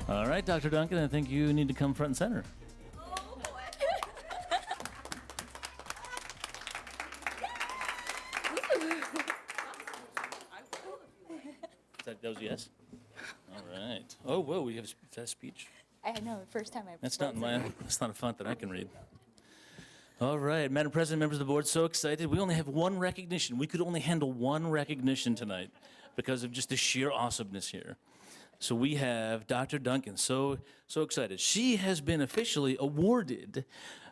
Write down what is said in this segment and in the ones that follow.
All right, Dr. Duncan, I think you need to come front and center. Oh, boy. That was yes? All right. Oh, whoa, we have that speech. I know, first time I've That's not a font that I can read. All right, Madam President, members of the board, so excited. We only have one recognition. We could only handle one recognition tonight because of just the sheer awesomeness here. So we have Dr. Duncan, so excited. She has been officially awarded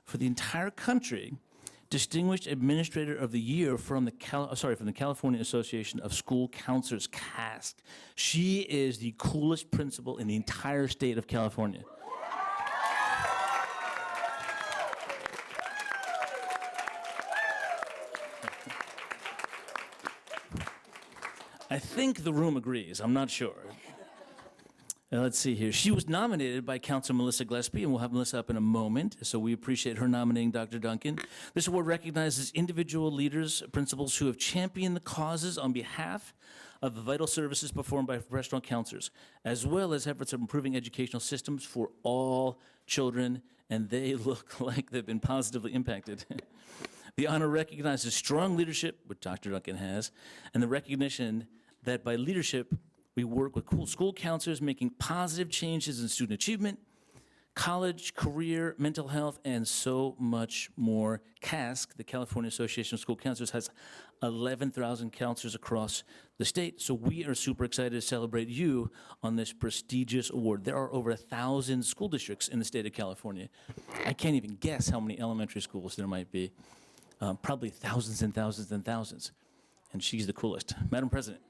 for the entire country Distinguished Administrator of the Year from the California Association of School Counselors, CASC. She is the coolest principal in the entire state of California. I think the room agrees. I'm not sure. Let's see here. She was nominated by Councilor Melissa Gillespie, and we'll have Melissa up in a moment, so we appreciate her nominating Dr. Duncan. This award recognizes individual leaders, principals who have championed the causes on behalf of the vital services performed by professional counselors, as well as efforts of improving educational systems for all children, and they look like they've been positively impacted. The honor recognizes strong leadership, which Dr. Duncan has, and the recognition that by leadership, we work with school counselors making positive changes in student achievement, college, career, mental health, and so much more. CASC, the California Association of School Counselors, has 11,000 counselors across the state, so we are super excited to celebrate you on this prestigious award. There are over 1,000 school districts in the state of California. I can't even guess how many elementary schools there might be. Probably thousands and thousands and thousands. And she's the coolest. Madam President.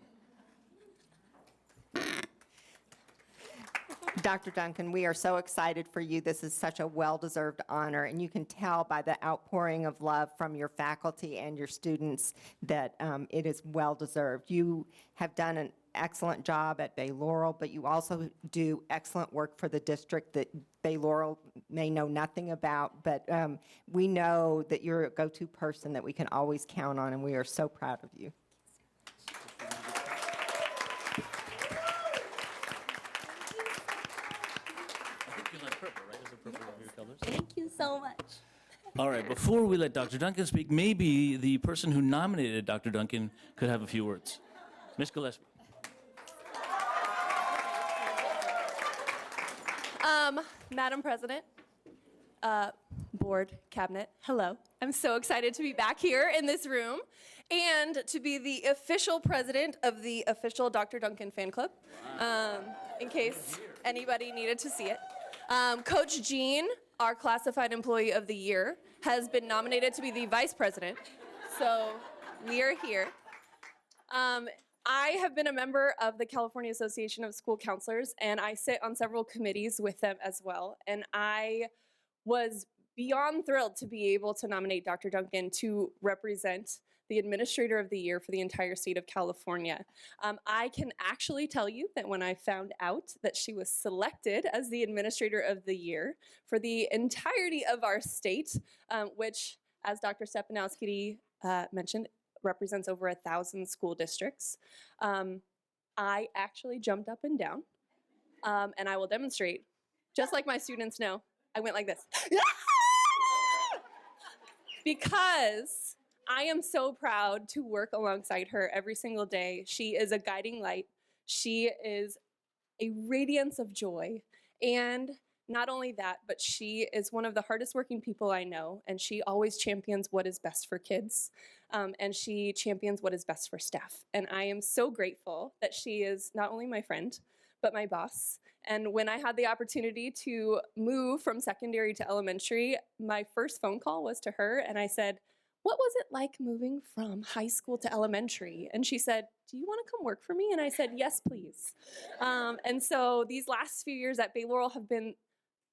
Dr. Duncan, we are so excited for you. This is such a well-deserved honor, and you can tell by the outpouring of love from your faculty and your students that it is well-deserved. You have done an excellent job at Bay Laurel, but you also do excellent work for the district that Bay Laurel may know nothing about, but we know that you're a go-to person that we can always count on, and we are so proud of you. Thank you so much. All right, before we let Dr. Duncan speak, maybe the person who nominated Dr. Duncan could have a few words. Ms. Gillespie. Madam President, board, cabinet, hello. I'm so excited to be back here in this room and to be the official president of the official Dr. Duncan fan club, in case anybody needed to see it. Coach Jean, our classified employee of the year, has been nominated to be the vice president, so we are here. I have been a member of the California Association of School Counselors, and I sit on several committees with them as well, and I was beyond thrilled to be able to nominate Dr. Duncan to represent the Administrator of the Year for the entire state of California. I can actually tell you that when I found out that she was selected as the Administrator of the Year for the entirety of our state, which, as Dr. Stepanowski mentioned, represents over 1,000 school districts, I actually jumped up and down, and I will demonstrate. Just like my students know, I went like this. Because I am so proud to work alongside her every single day. She is a guiding light. She is a radiance of joy. And not only that, but she is one of the hardest working people I know, and she always champions what is best for kids, and she champions what is best for staff. And I am so grateful that she is not only my friend, but my boss. And when I had the opportunity to move from secondary to elementary, my first phone call was to her, and I said, "What was it like moving from high school to elementary?" And she said, "Do you want to come work for me?" And I said, "Yes, please." And so these last few years at Bay Laurel have been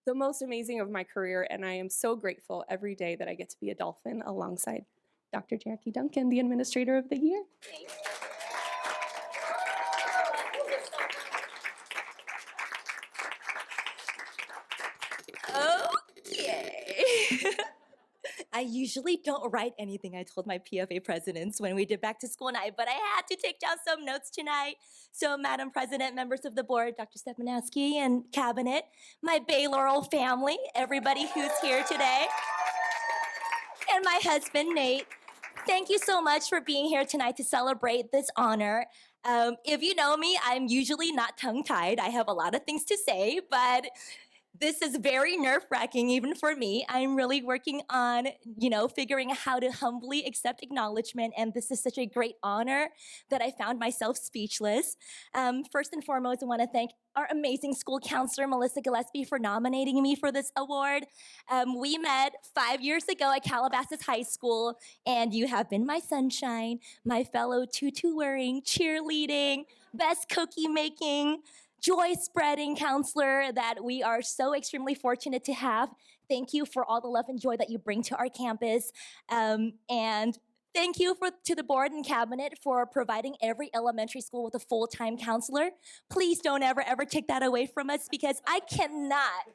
the most amazing of my career, and I am so grateful every day that I get to be a Dolphin alongside Dr. Jackie Duncan, the Administrator of the Year. Okay. I usually don't write anything. I told my PFA presidents when we did back to school night, but I had to take down some notes tonight. So, Madam President, members of the board, Dr. Stepanowski and cabinet, my Bay Laurel family, everybody who's here today, and my husband, Nate, thank you so much for being here tonight to celebrate this honor. If you know me, I'm usually not tongue-tied. I have a lot of things to say, but this is very nerve-wracking even for me. I'm really working on, figuring out how to humbly accept acknowledgement, and this is such a great honor that I found myself speechless. First and foremost, I want to thank our amazing school counselor, Melissa Gillespie, for nominating me for this award. We met 5 years ago at Calabasas High School, and you have been my sunshine, my fellow tutu-wearing, cheerleading, best cookie-making, joy-spreading counselor that we are so extremely fortunate to have. Thank you for all the love and joy that you bring to our campus. And thank you to the board and cabinet for providing every elementary school with a full-time counselor. Please don't ever take that away from us, because I cannot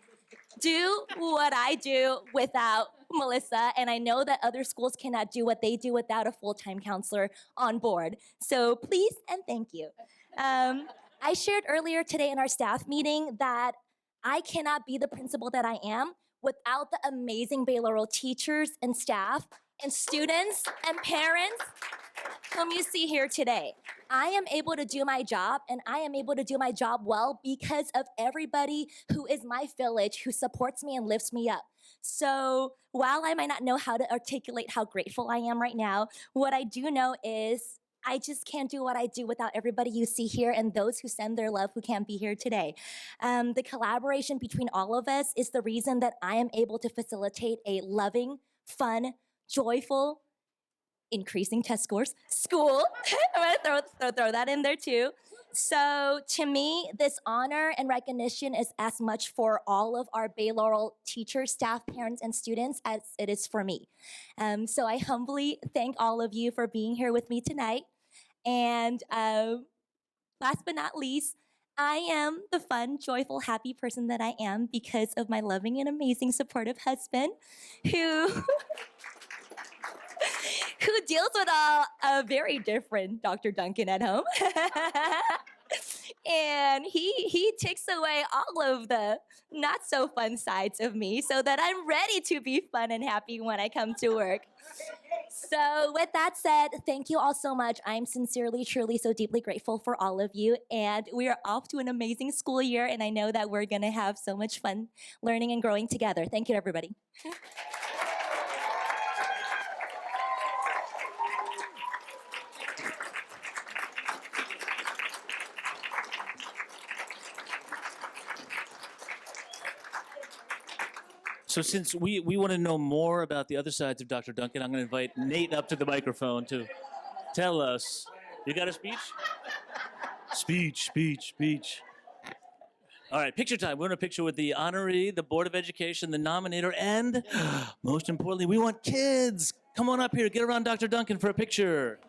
do what I do without Melissa, and I know that other schools cannot do what they do without a full-time counselor on board. So please and thank you. I shared earlier today in our staff meeting that I cannot be the principal that I am without the amazing Bay Laurel teachers and staff and students and parents whom you see here today. I am able to do my job, and I am able to do my job well because of everybody who is my village, who supports me and lifts me up. So while I might not know how to articulate how grateful I am right now, what I do know is I just can't do what I do without everybody you see here and those who send their love who can't be here today. The collaboration between all of us is the reason that I am able to facilitate a loving, fun, joyful, increasing test scores, school. I'm gonna throw that in there too. So to me, this honor and recognition is as much for all of our Bay Laurel teachers, staff, parents, and students as it is for me. So I humbly thank all of you for being here with me tonight. And last but not least, I am the fun, joyful, happy person that I am because of my loving and amazing supportive husband who deals with a very different Dr. Duncan at home. And he takes away all of the not so fun sides of me so that I'm ready to be fun and happy when I come to work. So with that said, thank you all so much. I'm sincerely, truly, so deeply grateful for all of you. And we are off to an amazing school year, and I know that we're going to have so much fun learning and growing together. Thank you, everybody. So since we want to know more about the other sides of Dr. Duncan, I'm going to invite Nate up to the microphone to tell us. You got a speech? Speech. All right, picture time. We want a picture with the honoree, the Board of Education, the nominator, and most importantly, we want kids. Come on up here. Get around Dr. Duncan for a picture.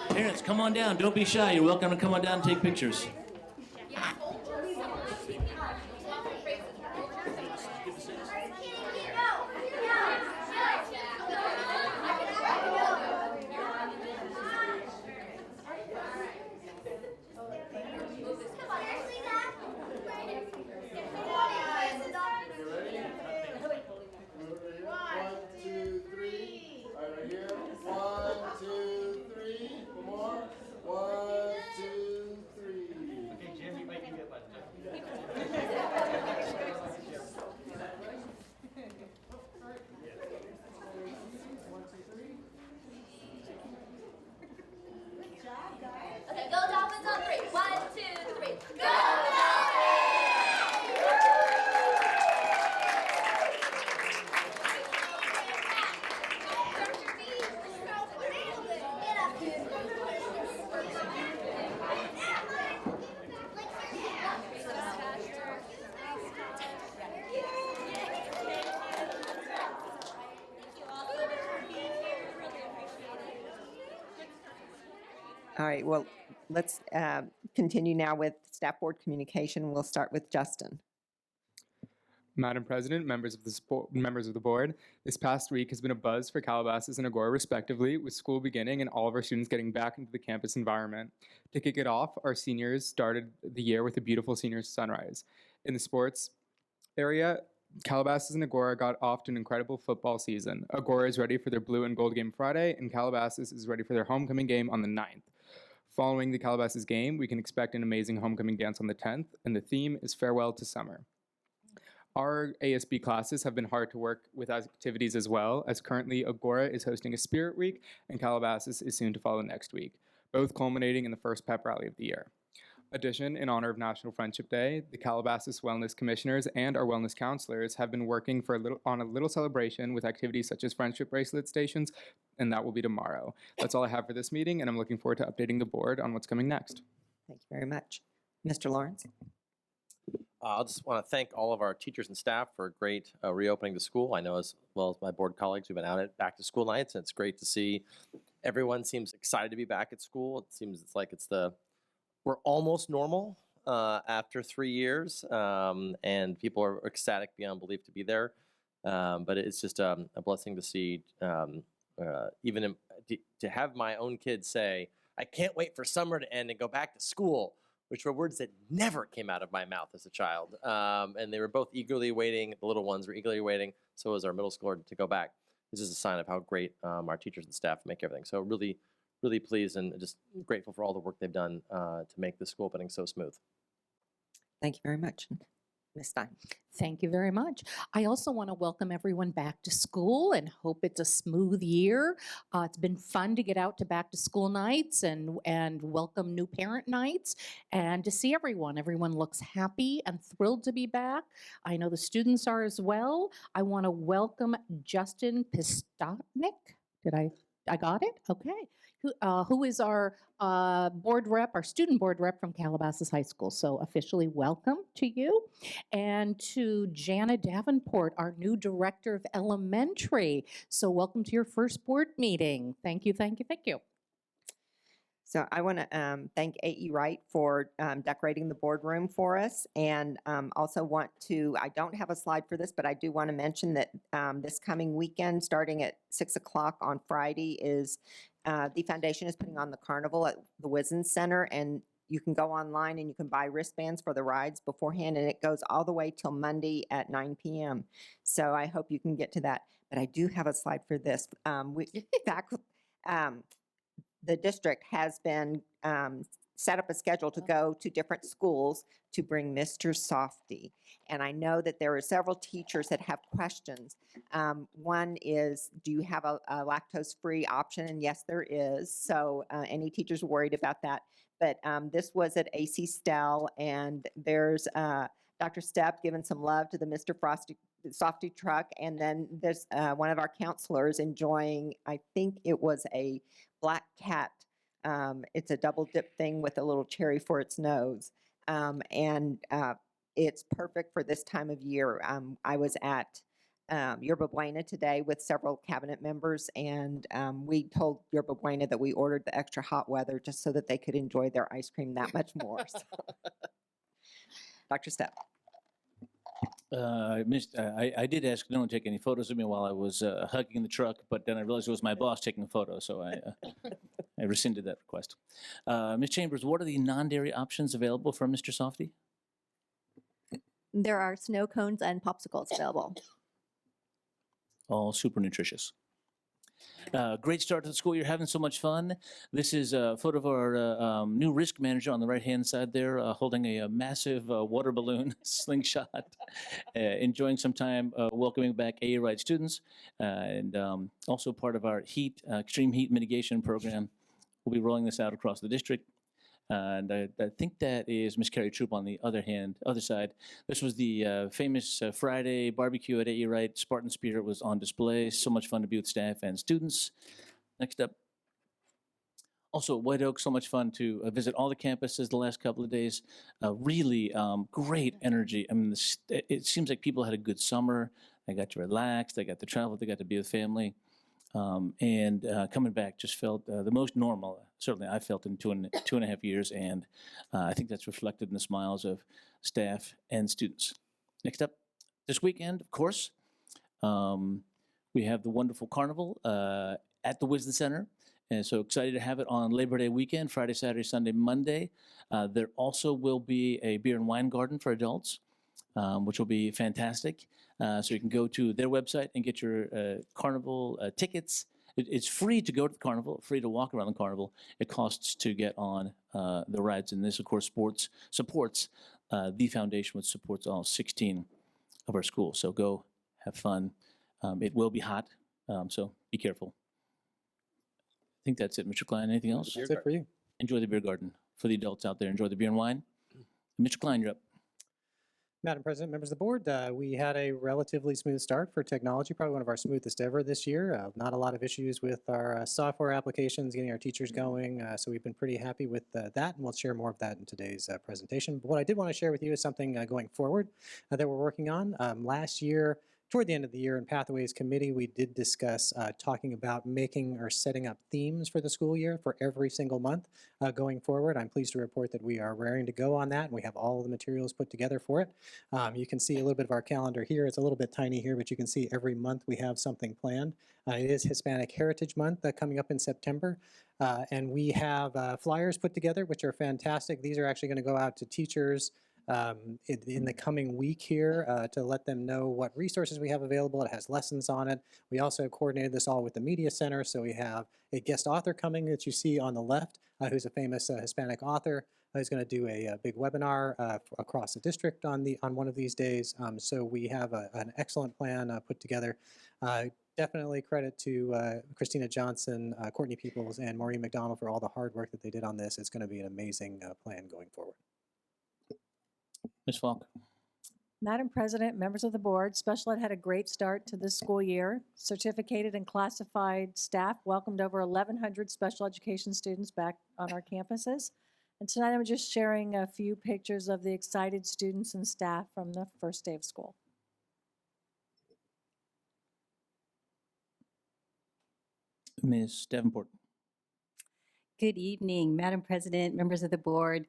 Parents, come on down. Don't be shy. You're welcome to come on down and take pictures. All right, well, let's continue now with staff board communication. We'll start with Justin. Madam President, members of the board, this past week has been a buzz for Calabasas and Agora respectively, with school beginning and all of our students getting back into the campus environment. To kick it off, our seniors started the year with a beautiful senior sunrise. In the sports area, Calabasas and Agora got off to an incredible football season. Agora is ready for their blue and gold game Friday, and Calabasas is ready for their homecoming game on the 9th. Following the Calabasas game, we can expect an amazing homecoming dance on the 10th, and the theme is Farewell to Summer. Our ASB classes have been hard to work with activities as well, as currently Agora is hosting a Spirit Week and Calabasas is soon to follow next week, both culminating in the first pep rally of the year. Addition, in honor of National Friendship Day, the Calabasas Wellness Commissioners and our wellness counselors have been working on a little celebration with activities such as friendship bracelet stations, and that will be tomorrow. That's all I have for this meeting, and I'm looking forward to updating the board on what's coming next. Thank you very much. Mr. Lawrence? I just want to thank all of our teachers and staff for a great reopening the school. I know as well as my board colleagues, we've been out at back to school nights, and it's great to see everyone seems excited to be back at school. It seems like we're almost normal after 3 years, and people are ecstatic beyond belief to be there. But it's just a blessing to see, to have my own kids say, "I can't wait for summer to end and go back to school," which were words that never came out of my mouth as a child. And they were both eagerly waiting. The little ones were eagerly waiting. So was our middle schooler to go back. This is a sign of how great our teachers and staff make everything. So really, really pleased and just grateful for all the work they've done to make the school opening so smooth. Thank you very much. Ms. Stein? Thank you very much. I also want to welcome everyone back to school and hope it's a smooth year. It's been fun to get out to back to school nights and welcome new parent nights and to see everyone. Everyone looks happy and thrilled to be back. I know the students are as well. I want to welcome Justin Pistotnik. I got it? Okay. Who is our board rep, our student board rep from Calabasas High School. So officially welcome to you. And to Jana Davenport, our new director of elementary. So welcome to your first board meeting. Thank you, thank you, thank you. So I want to thank A.E. Wright for decorating the boardroom for us, and also want to, I don't have a slide for this, but I do want to mention that this coming weekend, starting at 6 o'clock on Friday, is the foundation is putting on the carnival at the Virgenes Center, and you can go online and you can buy wristbands for the rides beforehand, and it goes all the way till Monday at 9 p.m. So I hope you can get to that. But I do have a slide for this. The district has been set up a schedule to go to different schools to bring Mr. Softy. And I know that there are several teachers that have questions. One is, do you have a lactose-free option? And yes, there is. So any teachers worried about that. But this was at AC Stell, and there's Dr. Stepp giving some love to the Mr. Softy truck. And then there's one of our counselors enjoying, I think it was a Black Cat. It's a double dip thing with a little cherry for its nose. And it's perfect for this time of year. I was at Yerba Buena today with several cabinet members, and we told Yerba Buena that we ordered the extra hot weather just so that they could enjoy their ice cream that much more. So. Dr. Stepp. I did ask no one to take any photos of me while I was hugging the truck, but then I realized it was my boss taking a photo, so I rescinded that request. Ms. Chambers, what are the non-dairy options available for Mr. Softy? There are snow cones and popsicles available. All super nutritious. Great start to the school year, having so much fun. This is a photo of our new risk manager on the right-hand side there, holding a massive water balloon slingshot, enjoying some time welcoming back A.E. Wright students, and also part of our extreme heat mitigation program. We'll be rolling this out across the district. And I think that is Miss Carrie Troop on the other side. This was the famous Friday barbecue at A.E. Wright. Spartan Spirit was on display. So much fun to be with staff and students. Next up. Also, White Oak, so much fun to visit all the campuses the last couple of days. Really great energy. I mean, it seems like people had a good summer. They got to relax. They got to travel. They got to be with family. And coming back just felt the most normal, certainly I felt in two and a half years, and I think that's reflected in the smiles of staff and students. Next up, this weekend, of course, we have the wonderful carnival at the Wisden Center, and so excited to have it on Labor Day weekend, Friday, Saturday, Sunday, Monday. There also will be a beer and wine garden for adults, which will be fantastic. So you can go to their website and get your carnival tickets. It's free to go to the carnival, free to walk around the carnival. It costs to get on the rides, and this, of course, supports the foundation, which supports all 16 of our schools. So go have fun. It will be hot, so be careful. I think that's it, Mr. Klein. Anything else? That's it for you. Enjoy the beer garden. For the adults out there, enjoy the beer and wine. Mr. Klein, you're up. Madam President, members of the board, we had a relatively smooth start for technology, probably one of our smoothest ever this year. Not a lot of issues with our software applications, getting our teachers going, so we've been pretty happy with that, and we'll share more of that in today's presentation. But what I did want to share with you is something going forward that we're working on. Last year, toward the end of the year in Pathways Committee, we did discuss talking about making or setting up themes for the school year for every single month going forward. I'm pleased to report that we are raring to go on that, and we have all of the materials put together for it. You can see a little bit of our calendar here. It's a little bit tiny here, but you can see every month we have something planned. It is Hispanic Heritage Month coming up in September, and we have flyers put together, which are fantastic. These are actually going to go out to teachers in the coming week here to let them know what resources we have available. It has lessons on it. We also have coordinated this all with the Media Center, so we have a guest author coming that you see on the left, who's a famous Hispanic author, who's going to do a big webinar across the district on one of these days. So we have an excellent plan put together. Definitely credit to Christina Johnson, Courtney Peoples, and Maureen McDonald for all the hard work that they did on this. It's going to be an amazing plan going forward. Ms. Falk. Madam President, members of the board, Special Ed had a great start to this school year. Certificated and classified staff welcomed over 1,100 special education students back on our campuses. And tonight I'm just sharing a few pictures of the excited students and staff from the first day of school. Ms. Davenport. Good evening, Madam President, members of the board.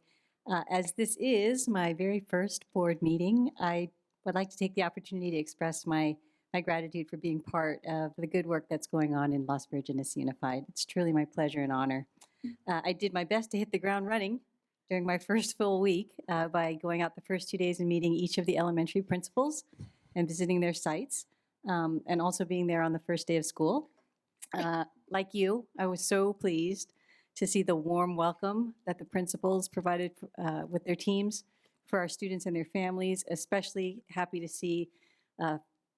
As this is my very first board meeting, I would like to take the opportunity to express my gratitude for being part of the good work that's going on in Las Virgenes Unified. It's truly my pleasure and honor. I did my best to hit the ground running during my first full week by going out the first 2 days and meeting each of the elementary principals and visiting their sites, and also being there on the first day of school. Like you, I was so pleased to see the warm welcome that the principals provided with their teams for our students and their families, especially happy to see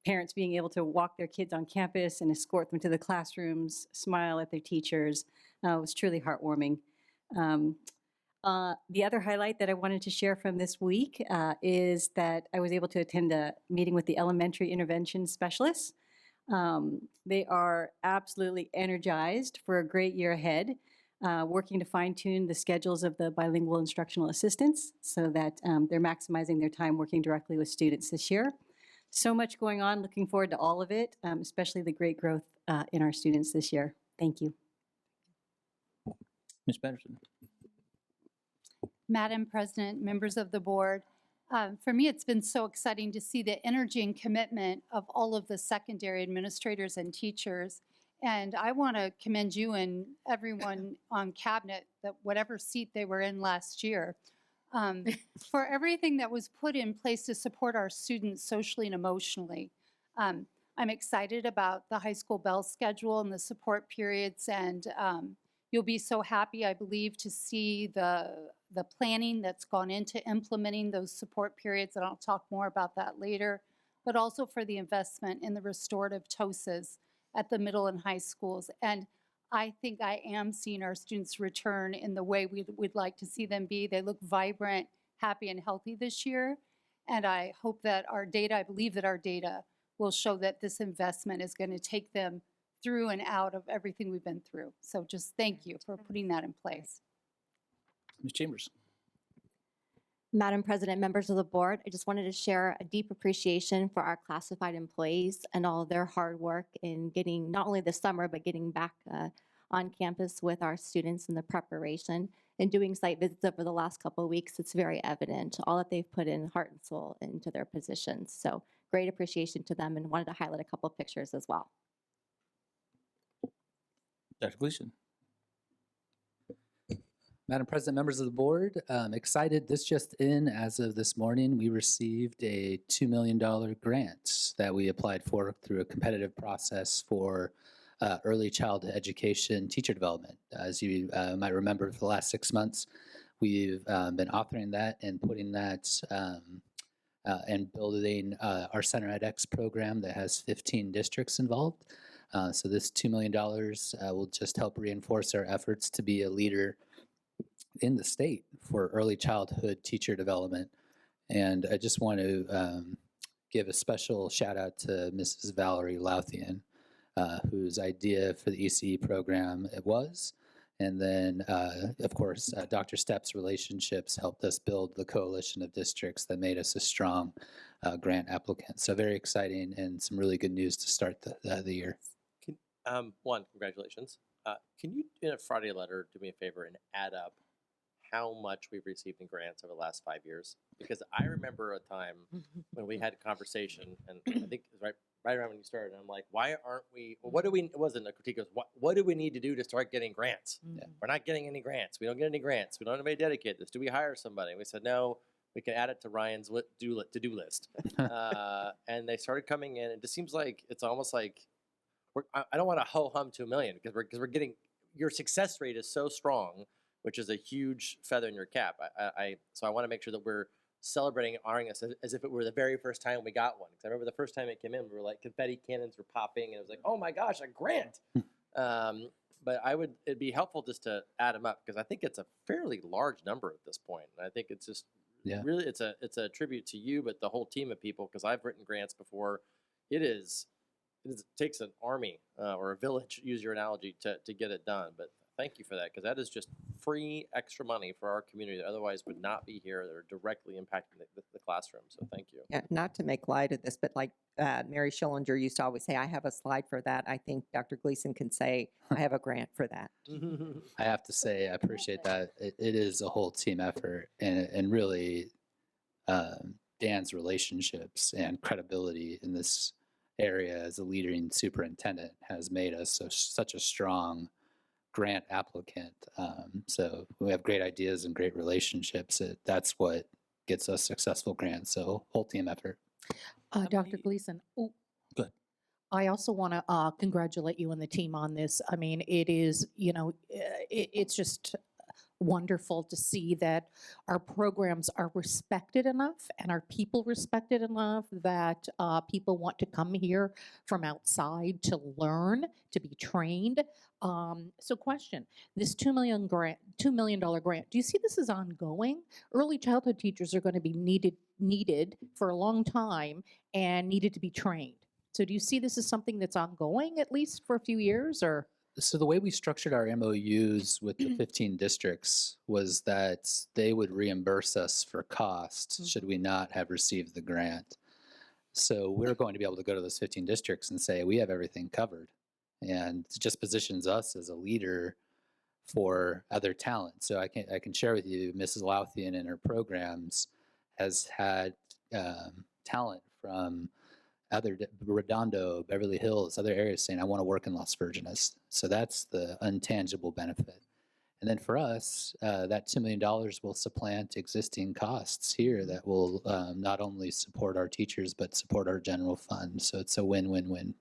parents being able to walk their kids on campus and escort them to the classrooms, smile at their teachers. It was truly heartwarming. The other highlight that I wanted to share from this week is that I was able to attend a meeting with the elementary intervention specialists. They are absolutely energized for a great year ahead. Working to fine-tune the schedules of the bilingual instructional assistants so that they're maximizing their time working directly with students this year. So much going on, looking forward to all of it, especially the great growth in our students this year. Thank you. Ms. Patterson. Madam President, members of the board, for me it's been so exciting to see the energy and commitment of all of the secondary administrators and teachers. And I want to commend you and everyone on cabinet, that whatever seat they were in last year, for everything that was put in place to support our students socially and emotionally. I'm excited about the high school bell schedule and the support periods, and you'll be so happy, I believe, to see the planning that's gone into implementing those support periods, and I'll talk more about that later, but also for the investment in the restorative TOSAs at the middle and high schools. And I think I am seeing our students return in the way we'd like to see them be. They look vibrant, happy, and healthy this year. And I hope that our data, I believe that our data will show that this investment is going to take them through and out of everything we've been through. So just thank you for putting that in place. Ms. Chambers. Madam President, members of the board, I just wanted to share a deep appreciation for our classified employees and all their hard work in getting, not only this summer, but getting back on campus with our students in the preparation and doing site visits over the last couple of weeks. It's very evident, all that they've put in heart and soul into their positions. So great appreciation to them, and wanted to highlight a couple of pictures as well. Dr. Gleason. Madam President, members of the board, excited this just in as of this morning, we received a $2 million grant that we applied for through a competitive process for early childhood education teacher development. As you might remember, for the last 6 months, we've been authoring that and putting that and building our Center edX program that has 15 districts involved. So this $2 million will just help reinforce our efforts to be a leader in the state for early childhood teacher development. And I just want to give a special shout out to Mrs. Valerie Louthian, whose idea for the ECE program it was. And then, of course, Dr. Stepp's relationships helped us build the coalition of districts that made us a strong grant applicant. So very exciting and some really good news to start the year. One, congratulations. Can you, in a Friday letter, do me a favor and add up how much we've received in grants over the last 5 years? Because I remember a time when we had a conversation, and I think it was right around when you started, and I'm like, why aren't we, well, what do we, it wasn't a critique, it was, what do we need to do to start getting grants? Yeah. We're not getting any grants. We don't get any grants. We don't have anybody dedicate this. Do we hire somebody? And we said, no, we can add it to Ryan's to-do list. And they started coming in, and it just seems like, it's almost like, I don't want to ho-hum to $1 million because we're getting, your success rate is so strong, which is a huge feather in your cap. So I want to make sure that we're celebrating and honoring us as if it were the very first time we got one. Because I remember the first time it came in, we were like, confetti cannons were popping, and it was like, oh my gosh, a grant. But it'd be helpful just to add them up, because I think it's a fairly large number at this point. And I think it's just really, it's a tribute to you, but the whole team of people, because I've written grants before. It takes an army or a village, use your analogy, to get it done. But thank you for that, because that is just free extra money for our community that otherwise would not be here, that are directly impacting the classroom. So thank you. Yeah, not to make light of this, but like Mary Schillinger used to always say, I have a slide for that. I think Dr. Gleason can say, I have a grant for that. I have to say, I appreciate that. It is a whole team effort, and really Dan's relationships and credibility in this area as a leading superintendent has made us such a strong grant applicant. So we have great ideas and great relationships. That's what gets us successful grants. So whole team effort. Dr. Gleason, Good. I also want to congratulate you and the team on this. I mean, it is, it's just wonderful to see that our programs are respected enough and our people respected enough that people want to come here from outside to learn, to be trained. So question, this $2 million grant, do you see this as ongoing? Early childhood teachers are going to be needed for a long time and needed to be trained. So do you see this as something that's ongoing, at least for a few years, or? So the way we structured our MOUs with the 15 districts was that they would reimburse us for cost should we not have received the grant. So we're going to be able to go to those 15 districts and say, we have everything covered. And it just positions us as a leader for other talent. So I can share with you, Mrs. Louthian in her programs has had talent from Redondo, Beverly Hills, other areas saying, I want to work in Las Virgenes. So that's the intangible benefit. And then for us, that $2 million will supplant existing costs here that will not only support our teachers, but support our general fund. So it's a win-win-win.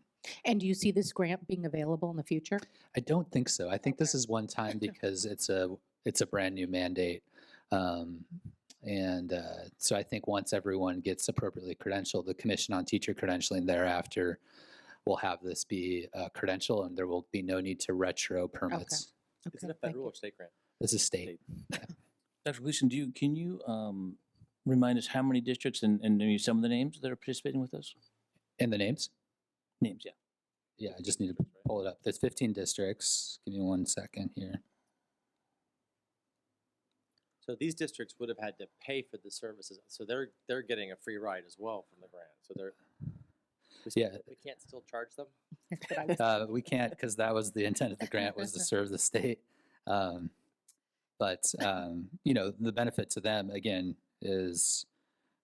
And do you see this grant being available in the future? I don't think so. I think this is one time because it's a brand new mandate. So I think once everyone gets appropriately credentialed, the Commission on Teacher Credentialing thereafter will have this be a credential, and there will be no need to retro permits. Okay, Is it a federal or state grant? This is state. Dr. Gleason, can you remind us how many districts and maybe some of the names that are participating with us? And the names? Names, yeah. Yeah, I just need to pull it up. There's 15 districts. Give me 1 second here. So these districts would have had to pay for the services, so they're getting a free ride as well from the grant. So Yeah. we can't still charge them. We can't, because that was the intent of the grant, was to serve the state. But the benefit to them, again, is,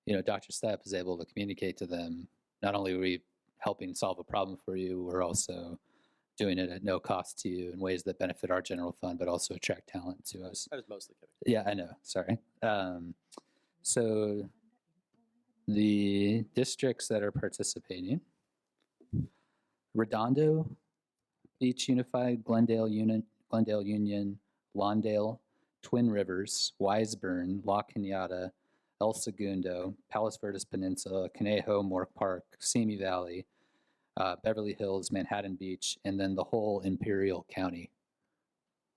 Dr. Stepp is able to communicate to them, not only are we helping solve a problem for you, we're also doing it at no cost to you in ways that benefit our general fund, but also attract talent to us. I was mostly kidding. Yeah, I know. Sorry. So the districts that are participating: Redondo Beach Unified, Glendale Union, Lawndale, Twin Rivers, Wiseburn, La Cañada, El Segundo, Palos Verdes Peninsula, Conejo, Moore Park, Simi Valley, Beverly Hills, Manhattan Beach, and then the whole Imperial County,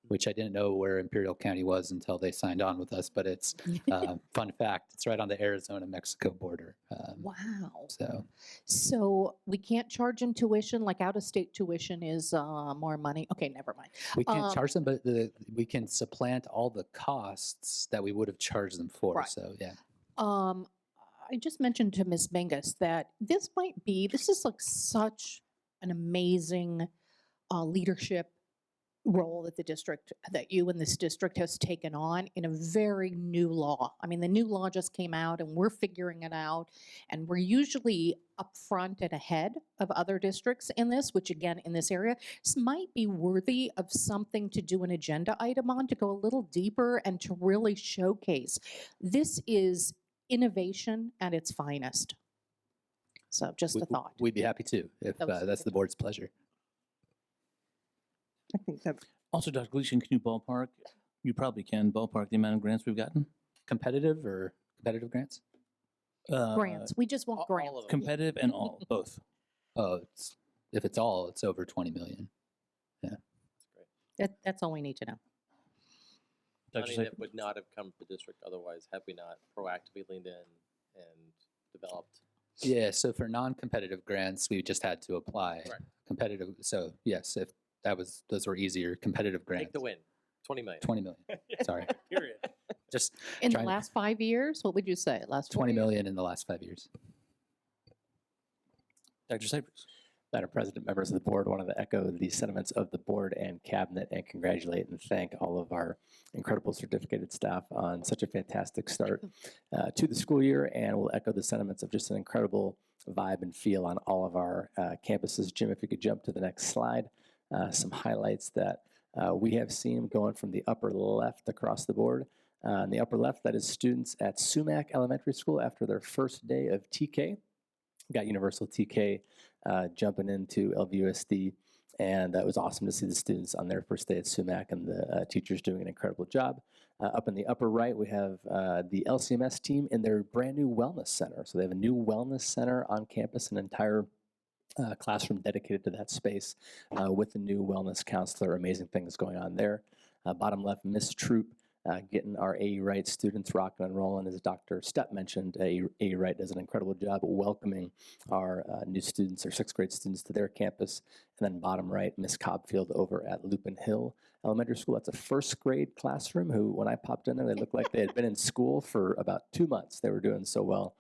which I didn't know where Imperial County was until they signed on with us, but it's, fun fact, it's right on the Arizona-Mexico border. Wow. So we can't charge them tuition, like out-of-state tuition is more money. Okay, never mind. we can't charge them, but we can supplant all the costs that we would have charged them for. Right. So, yeah. I just mentioned to Ms. Bengus that this is like such an amazing leadership role that you and this district has taken on in a very new law. I mean, the new law just came out and we're figuring it out, and we're usually up front and ahead of other districts in this, which again, in this area, this might be worthy of something to do an agenda item on, to go a little deeper and to really showcase. This is innovation at its finest. So just a thought. We'd be happy to, if that's the board's pleasure. I think that Also, Dr. Gleason, can you ballpark? You probably can ballpark the amount of grants we've gotten. Competitive grants? Grants. We just want grants. All of them. Competitive and all, both. Oh, if it's all, it's over 20 million. That's all we need to know. Dr. Money Seifert? that would not have come from the district otherwise had we not proactively leaned in and developed. Yeah, so for non-competitive grants, we just had to apply. Right. Competitive, so yes, if those were easier, competitive grants. Take the win. 20 million. 20 million, sorry. Period. Just In the trying to- last 5 years, what would you say? Last 20 4 years? million in the last 5 years. Dr. Cypress. Madam President, members of the board, wanted to echo the sentiments of the board and cabinet and congratulate and thank all of our incredible certificated staff on such a fantastic start to the school year, and we'll echo the sentiments of just an incredible vibe and feel on all of our campuses. Jim, if you could jump to the next slide, some highlights that we have seen going from the upper left across the board. In the upper left, that is students at Sumac Elementary School after their first day of TK. Got Universal TK jumping into LVUSD, and it was awesome to see the students on their first day at Sumac and the teachers doing an incredible job. Up in the upper right, we have the LCMS team in their brand new wellness center. So they have a new wellness center on campus, an entire classroom dedicated to that space with the new wellness counselor. Amazing things going on there. Bottom left, Miss Troop. Getting our AE Wright students rocking and rolling. As Dr. Stepp mentioned, AE Wright does an incredible job welcoming our new students, our 6th grade students, to their campus. And then bottom right, Miss Cobfield over at Lupin Hill Elementary School. That's a 1st grade classroom who, when I popped in there, they looked like they had been in school for about 2 months. They were doing so well.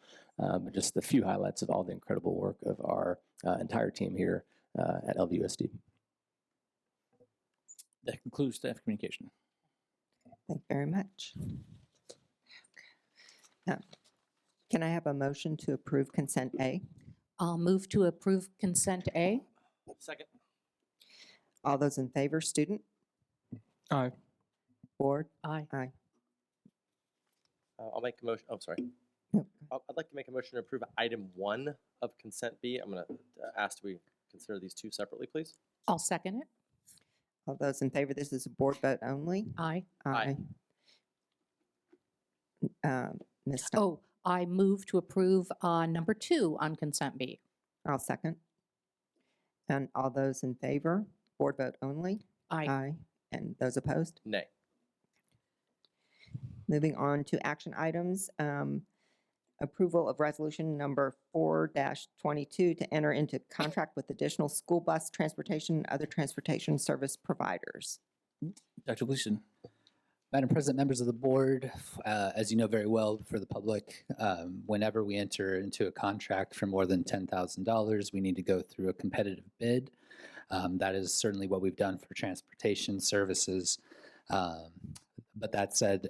Just a few highlights of all the incredible work of our entire team here at LVUSD. That concludes staff communication. Thank you very much. Can I have a motion to approve consent A? I'll move to approve consent A. Second. All those in favor, student? Aye. Board? Aye. Aye. I'll make a motion. Oh, sorry. No. I'd like to make a motion to approve item 1 of consent B. I'm going to ask we consider these 2 separately, please. I'll second it. All those in favor, this is a board vote only? Aye. Aye. Ms. Stein? Oh, I move to approve number 2 on consent B. I'll second. And all those in favor, board vote only? Aye. Aye. And those opposed? Nay. Moving on to action items. Approval of resolution number 4-22 to enter into contract with additional school bus transportation and other transportation service providers. Dr. Gleason. Madam President, members of the board, as you know very well for the public, whenever we enter into a contract for more than $10,000, we need to go through a competitive bid. That is certainly what we've done for transportation services. But that said,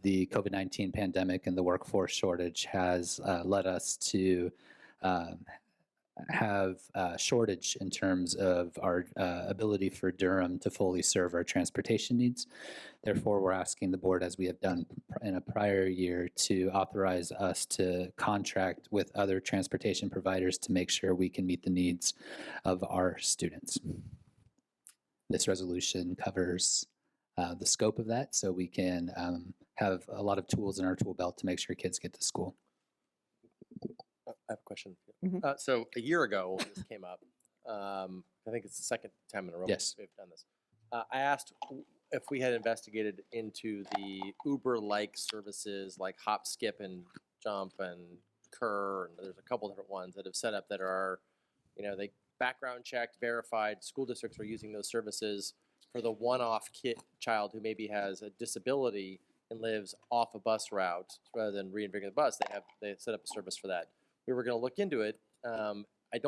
the COVID-19 pandemic and the workforce shortage has led us to have a shortage in terms of our ability for Durham to fully serve our transportation needs. Therefore, we're asking the board, as we have done in a prior year, to authorize us to contract with other transportation providers to make sure we can meet the needs of our students. This resolution covers the scope of that, so we can have a lot of tools in our tool belt to make sure kids get to school. I have a question. So a year ago when this came up, I think it's the second time in a row Yes. we've done this. I asked if we had investigated into the Uber-like services like Hop, Skip, and Jump and Kerr, and there's a couple different ones that have set up that are, they background checked, verified. School districts are using those services for the one-off child who maybe has a disability and lives off a bus route rather than reinvigorating the bus. They set up a service for that. We were going to look into it. I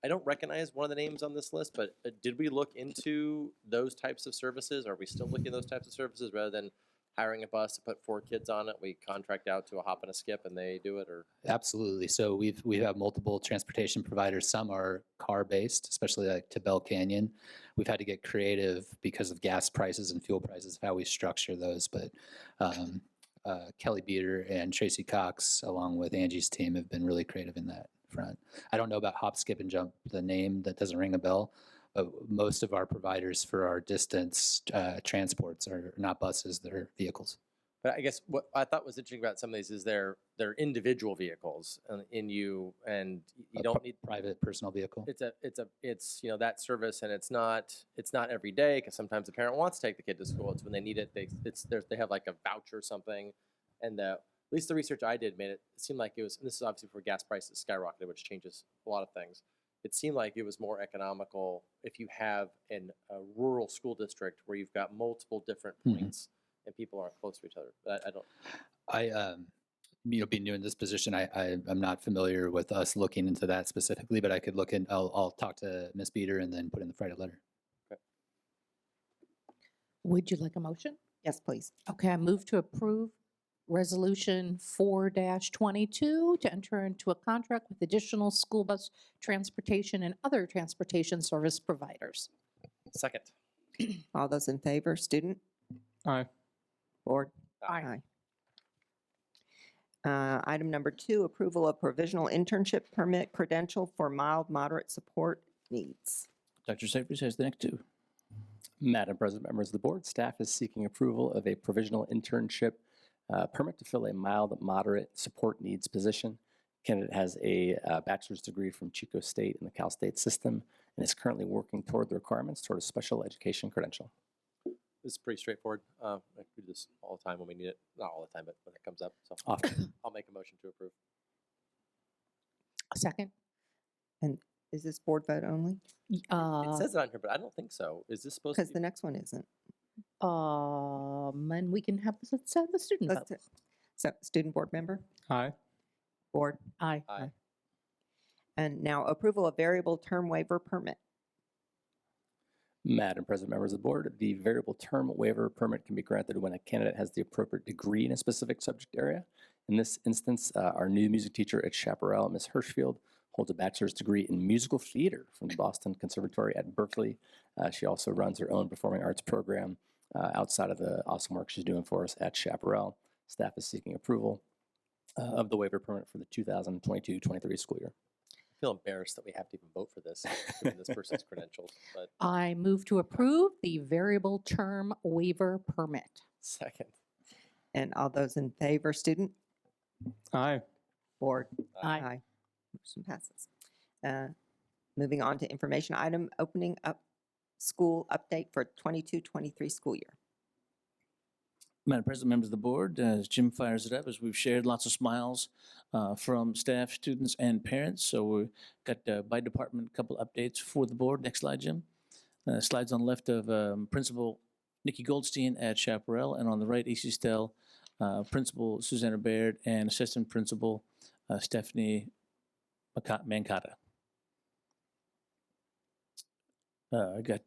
don't recognize one of the names on this list, but did we look into those types of services? Are we still looking at those types of services rather than hiring a bus to put 4 kids on it? We contract out to a Hop and a Skip and they do it, or? Absolutely. So we have multiple transportation providers. Some are car-based, especially like to Bell Canyon. We've had to get creative because of gas prices and fuel prices, how we structure those. But Kelly Beater and Tracy Cox, along with Angie's team, have been really creative in that front. I don't know about Hop, Skip, and Jump, the name that doesn't ring a bell. But most of our providers for our distance transports are not buses, they're vehicles. But I guess what I thought was interesting about some of these is they're individual vehicles, and you don't need private personal vehicle. It's that service, and it's not every day because sometimes the parent wants to take the kid to school. It's when they need it. They have like a voucher or something, and at least the research I did made it seem like it was. And this is obviously before gas prices skyrocketed, which changes a lot of things. It seemed like it was more economical if you have a rural school district where you've got multiple different points and people aren't close to each other. But being new in this position, I'm not familiar with us looking into that specifically, but I could look in. I'll talk to Ms. Beater and then put in the Friday letter. Okay. Would you like a motion? Yes, please. Okay, I move to approve Resolution 4-22 to enter into a contract with additional school bus transportation and other transportation service providers. Second. All those in favor, student? Aye. Board? Aye. Item number 2, approval of provisional internship permit credential for mild moderate support needs. Dr. Cyphers has the next 2. Madam President, members of the board, staff is seeking approval of a provisional internship permit to fill a mild moderate support needs position. Candidate has a bachelor's degree from Chico State in the Cal State system and is currently working toward the requirements toward a special education credential. This is pretty straightforward. We do this all the time when we need it. Not all the time, but when it comes up. So Often. I'll make a motion to approve. A second. And is this board vote only? It says it on here, but I don't think so. Is this supposed to Because be? the next one isn't. And we can have the student Let's vote. So, student board member? Aye. Board? Aye. Aye. And now approval of variable term waiver permit. Madam President, members of the board, the variable term waiver permit can be granted when a candidate has the appropriate degree in a specific subject area. In this instance, our new music teacher at Chaparral, Ms. Hirschfield, holds a bachelor's degree in musical theater from the Boston Conservatory at Berkeley. She also runs her own performing arts program outside of the awesome work she's doing for us at Chaparral. Staff is seeking approval of the waiver permit for the 2022-23 school year. I feel embarrassed that we have to even vote for this, given this person's credentials. But I move to approve the variable term waiver permit. second. And all those in favor, student? Aye. Board? Aye. Motion passes. Moving on to information item, opening up school update for 22-23 school year. Madam President, members of the board, as Jim fires it up, as we've shared lots of smiles from staff, students, and parents. So we've got by department a couple updates for the board. Next slide, Jim. Slides on the left of Principal Nikki Goldstein at Chaparral, and on the right, AC Stell, Principal Susanna Baird, and Assistant Principal Stephanie Mancata. I got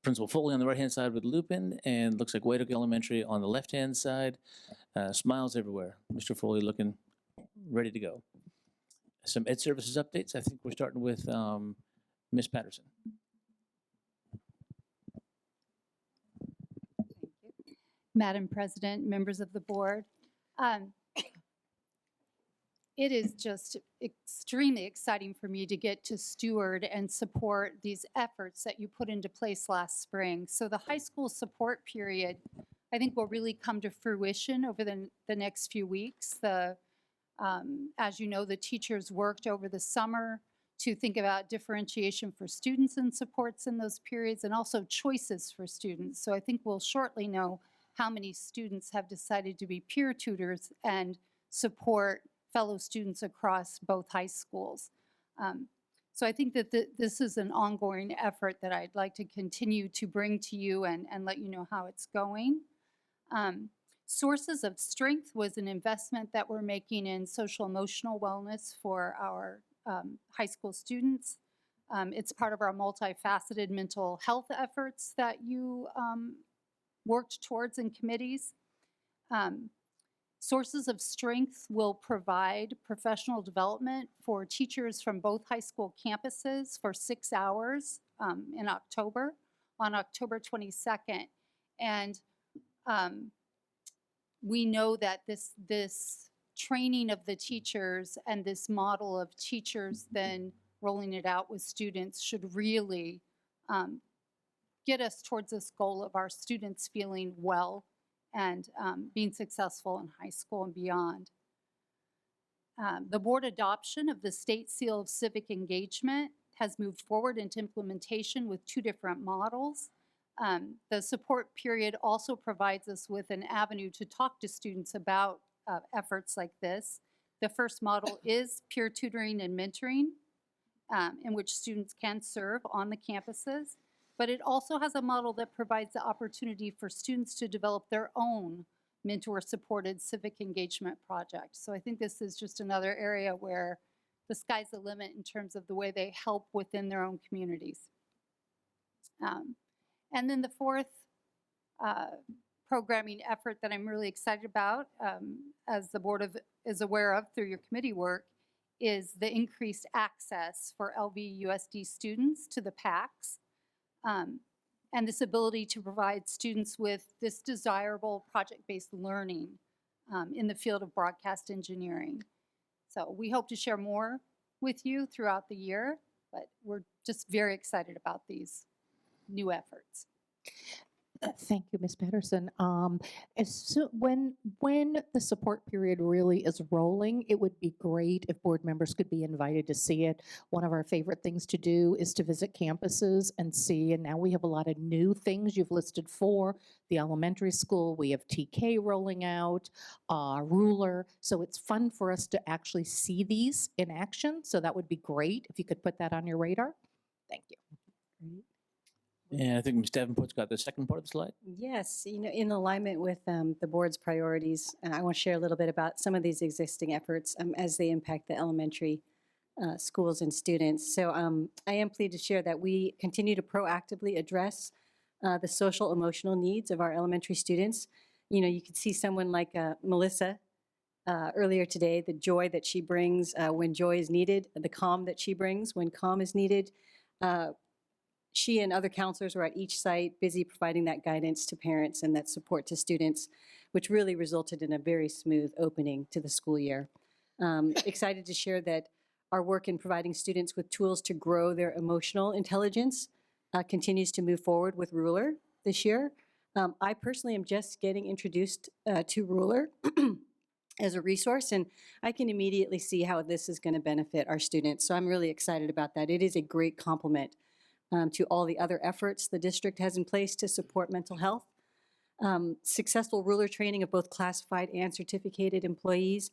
Principal Foley on the right-hand side with Lupin, and looks like Waiver Elementary on the left-hand side. Smiles everywhere. Mr. Foley looking ready to go. Some Ed Services updates. I think we're starting with Ms. Patterson. Madam President, members of the board. It is just extremely exciting for me to get to steward and support these efforts that you put into place last spring. So the high school support period, I think, will really come to fruition over the next few weeks. As you know, the teachers worked over the summer to think about differentiation for students and supports in those periods, and also choices for students. So I think we'll shortly know how many students have decided to be peer tutors and support fellow students across both high schools. So I think that this is an ongoing effort that I'd like to continue to bring to you and let you know how it's going. Sources of Strength was an investment that we're making in social emotional wellness for our high school students. It's part of our multifaceted mental health efforts that you worked towards in committees. Sources of Strength will provide professional development for teachers from both high school campuses for 6 hours in October, on October 22nd. And we know that this training of the teachers and this model of teachers then rolling it out with students should really get us towards this goal of our students feeling well and being successful in high school and beyond. The board adoption of the State Seal of Civic Engagement has moved forward into implementation with 2 different models. The support period also provides us with an avenue to talk to students about efforts like this. The first model is peer tutoring and mentoring, in which students can serve on the campuses. But it also has a model that provides the opportunity for students to develop their own mentor-supported civic engagement project. So I think this is just another area where the sky's the limit in terms of the way they help within their own communities. And then the fourth programming effort that I'm really excited about, as the board is aware of through your committee work, is the increased access for LVUSD students to the PACs. And this ability to provide students with this desirable project-based learning in the field of broadcast engineering. So we hope to share more with you throughout the year, but we're just very excited about these new efforts. Thank you, Ms. Patterson. When the support period really is rolling, it would be great if board members could be invited to see it. One of our favorite things to do is to visit campuses and see, and now we have a lot of new things you've listed for the elementary school. We have TK rolling out, Ruler, so it's fun for us to actually see these in action, so that would be great if you could put that on your radar. Thank you. Great. And I think Ms. Davenport's got the second part of the slide. Yes, in alignment with the board's priorities, I want to share a little bit about some of these existing efforts as they impact the elementary schools and students. So I am pleased to share that we continue to proactively address the social emotional needs of our elementary students. You know, you could see someone like Melissa earlier today, the joy that she brings when joy is needed, the calm that she brings when calm is needed. She and other counselors were at each site busy providing that guidance to parents and that support to students, which really resulted in a very smooth opening to the school year. Excited to share that our work in providing students with tools to grow their emotional intelligence continues to move forward with Ruler this year. I personally am just getting introduced to Ruler as a resource, and I can immediately see how this is going to benefit our students. So I'm really excited about that. It is a great complement to all the other efforts the district has in place to support mental health. Successful Ruler training of both classified and certificated employees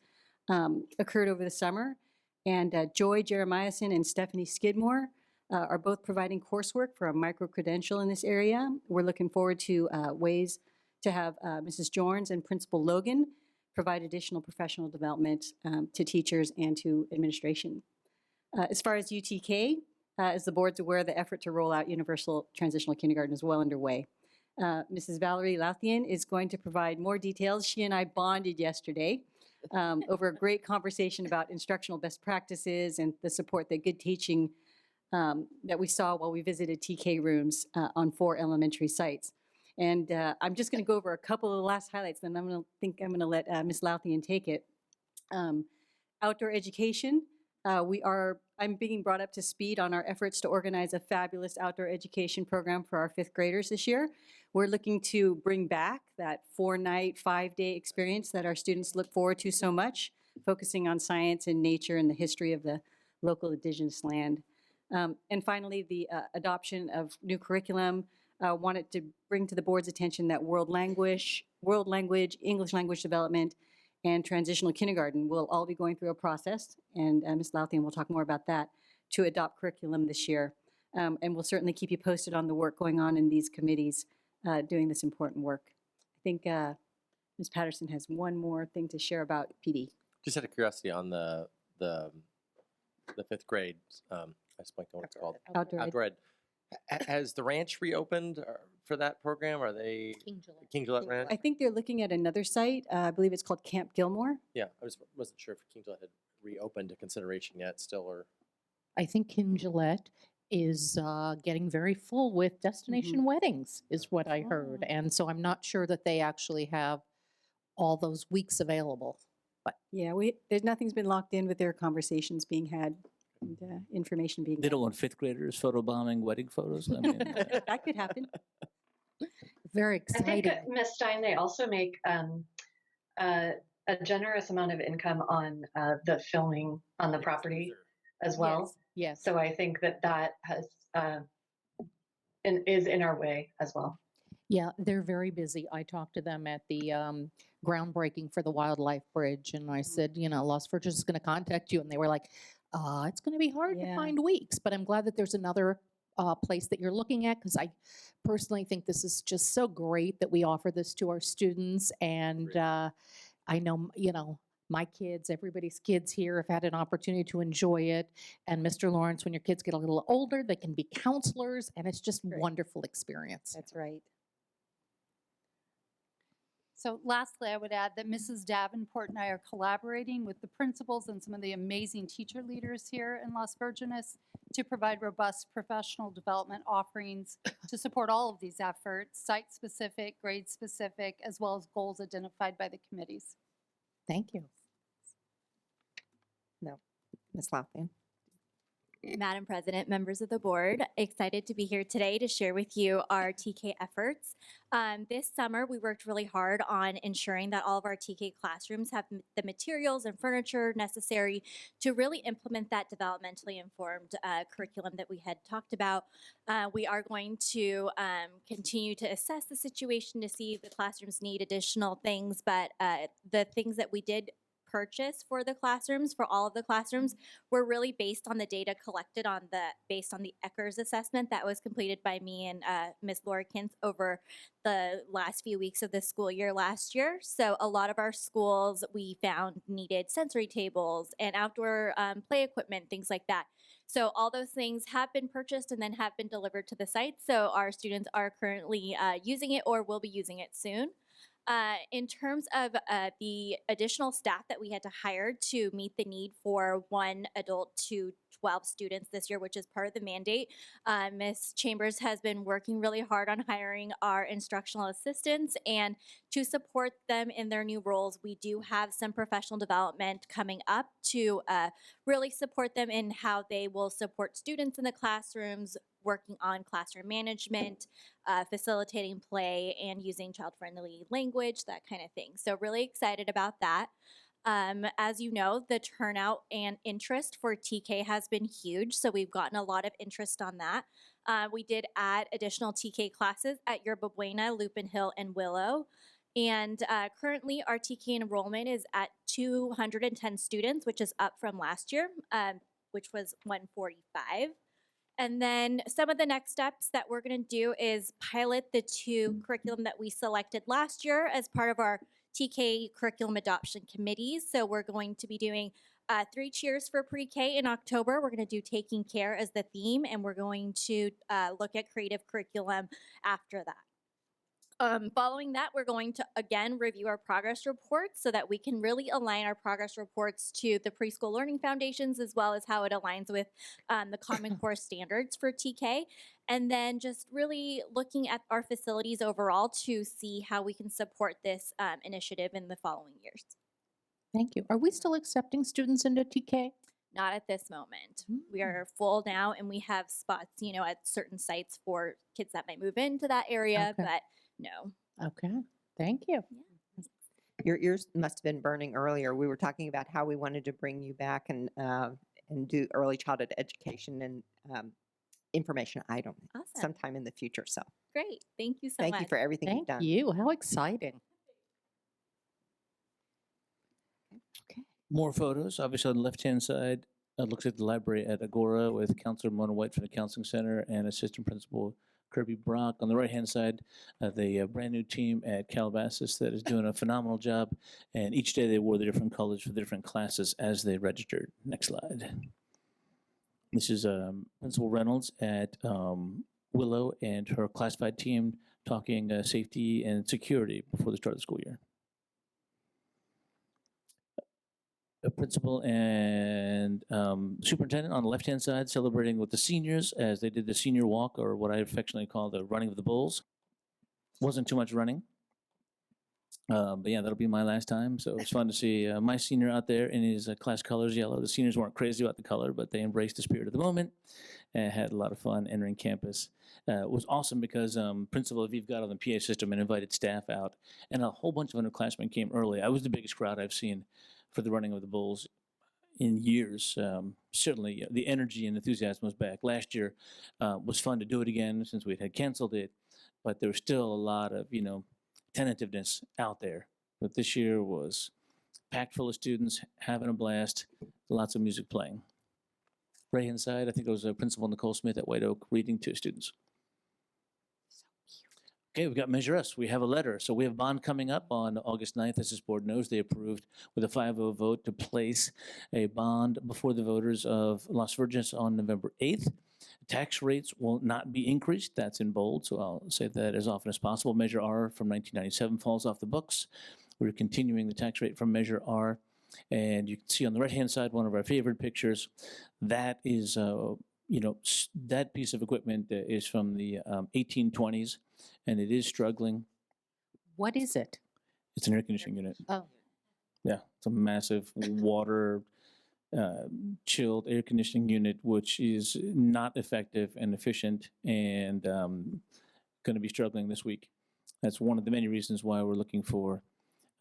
occurred over the summer, and Joy Jeremiason and Stephanie Skidmore are both providing coursework for a micro-credential in this area. We're looking forward to ways to have Mrs. Jorns and Principal Logan provide additional professional development to teachers and to administration. As far as UTK, as the board's aware, the effort to roll out universal transitional kindergarten is well underway. Mrs. Valerie Lathian is going to provide more details. She and I bonded yesterday over a great conversation about instructional best practices and the support that good teaching that we saw while we visited TK rooms on 4 elementary sites. And I'm just going to go over a couple of the last highlights, then I'm going to let Ms. Lathian take it. Outdoor education. I'm being brought up to speed on our efforts to organize a fabulous outdoor education program for our 5th graders this year. We're looking to bring back that 4-night, 5-day experience that our students look forward to so much, focusing on science and nature and the history of the local indigenous land. And finally, the adoption of new curriculum. Wanted to bring to the board's attention that world language, English language development, and transitional kindergarten will all be going through a process, and Ms. Lathian will talk more about that, to adopt curriculum this year. And we'll certainly keep you posted on the work going on in these committees doing this important work. I think Ms. Patterson has one more thing to share about PD. Just out of curiosity on the 5th grade, I just blanked on what it's called. Outdoor ed. Has the ranch reopened for that program? Are they King Gillette Ranch? I think they're looking at another site. I believe it's called Camp Gilmore. Yeah, I wasn't sure if King Gillette had reopened to consideration yet still, or I think King Gillette is getting very full with destination weddings, is what I heard. And so I'm not sure that they actually have all those weeks available. But yeah, nothing's been locked in with their conversations being had. And information being. They don't want 5th graders photobombing wedding photos. I mean, that could happen. Very exciting. I think, Ms. Stein, they also make a generous amount of income on the filming on the property as well. Yes. So I think that has is in our way as well. Yeah, they're very busy. I talked to them at the groundbreaking for the Wildlife Bridge, and I said, Las Virgenes is going to contact you, and they were like, it's going to be hard to find weeks, but I'm glad that there's another place that you're looking at, because I personally think this is just so great that we offer this to our students. And I know, my kids, everybody's kids here have had an opportunity to enjoy it. And Mr. Lawrence, when your kids get a little older, they can be counselors, and it's just wonderful experience. That's right. So lastly, I would add that Mrs. Davenport and I are collaborating with the principals and some of the amazing teacher leaders here in Las Virgenes to provide robust professional development offerings to support all of these efforts, site-specific, grade-specific, as well as goals identified by the committees. Thank you. No, Ms. Lathian. Madam President, members of the board, excited to be here today to share with you our TK efforts. This summer, we worked really hard on ensuring that all of our TK classrooms have the materials and furniture necessary to really implement that developmentally informed curriculum that we had talked about. We are going to continue to assess the situation to see if the classrooms need additional things, but the things that we did purchase for the classrooms, for all of the classrooms, were really based on the data collected based on the Eckers assessment that was completed by me and Ms. Laura Kintz over the last few weeks of the school year last year. So a lot of our schools we found needed sensory tables and outdoor play equipment, things like that. So all those things have been purchased and then have been delivered to the site. So our students are currently using it or will be using it soon. In terms of the additional staff that we had to hire to meet the need for 1 adult to 12 students this year, which is part of the mandate, Ms. Chambers has been working really hard on hiring our instructional assistants, and to support them in their new roles, we do have some professional development coming up to really support them in how they will support students in the classrooms, working on classroom management, facilitating play, and using child-friendly language, that kind of thing. So really excited about that. As you know, the turnout and interest for TK has been huge, so we've gotten a lot of interest on that. We did add additional TK classes at Yerba Buena, Lupin Hill, and Willow. And currently, our TK enrollment is at 210 students, which is up from last year, which was 145. And then some of the next steps that we're going to do is pilot the 2 curriculum that we selected last year as part of our TK curriculum adoption committees. So we're going to be doing 3 cheers for pre-K in October. We're going to do taking care as the theme, and we're going to look at creative curriculum after that. Following that, we're going to again review our progress reports so that we can really align our progress reports to the preschool learning foundations as well as how it aligns with the Common Core standards for TK. And then just really looking at our facilities overall to see how we can support this initiative in the following years. Thank you. Are we still accepting students into TK? Not at this moment. We are full now, and we have spots, at certain sites for kids that might move into that area, Okay. but no. Okay, thank you. Your ears must have been burning earlier. We were talking about how we wanted to bring you back and do early childhood education and information item Awesome. sometime in the future. So Great. Thank you so thank much. you for everything you've Thank done. you. How exciting. More photos. Obviously, on the left-hand side, it looks at the library at Agora with Counselor Mona White from the Counseling Center and Assistant Principal Kirby Brock. On the right-hand side, the brand new team at Calabasas that is doing a phenomenal job. And each day they wore the different colors for the different classes as they registered. Next slide. This is Principal Reynolds at Willow and her classified team talking safety and security before the start of the school year. A principal and superintendent on the left-hand side celebrating with the seniors as they did the senior walk, or what I affectionately call the running of the bulls. Wasn't too much running. But yeah, that'll be my last time. So it's fun to see my senior out there in his class colors, yellow. The seniors weren't crazy about the color, but they embraced the spirit of the moment and had a lot of fun entering campus. It was awesome because Principal Aviv got on the PA system and invited staff out, and a whole bunch of underclassmen came early. I was the biggest crowd I've seen for the running of the bulls in years. Certainly the energy and enthusiasm was back. Last year was fun to do it again since we had canceled it, but there was still a lot of, tentativeness out there. But this year was packed full of students, having a blast, lots of music playing. Right-hand side, I think it was Principal Nicole Smith at White Oak reading to students. Okay, we've got Measure Us. We have a letter. So we have bond coming up on August 9th. As this board knows, they approved with a 5-0 vote to place a bond before the voters of Las Virgenes on November 8th. Tax rates will not be increased. That's in bold, so I'll say that as often as possible. Measure R from 1997 falls off the books. We're continuing the tax rate from Measure R. And you can see on the right-hand side one of our favorite pictures. That is, that piece of equipment is from the 1820s, and it is struggling. What is it? It's an air conditioning unit. Oh. Yeah, it's a massive water chilled air conditioning unit, which is not effective and efficient, and going to be struggling this week. That's one of the many reasons why we're looking for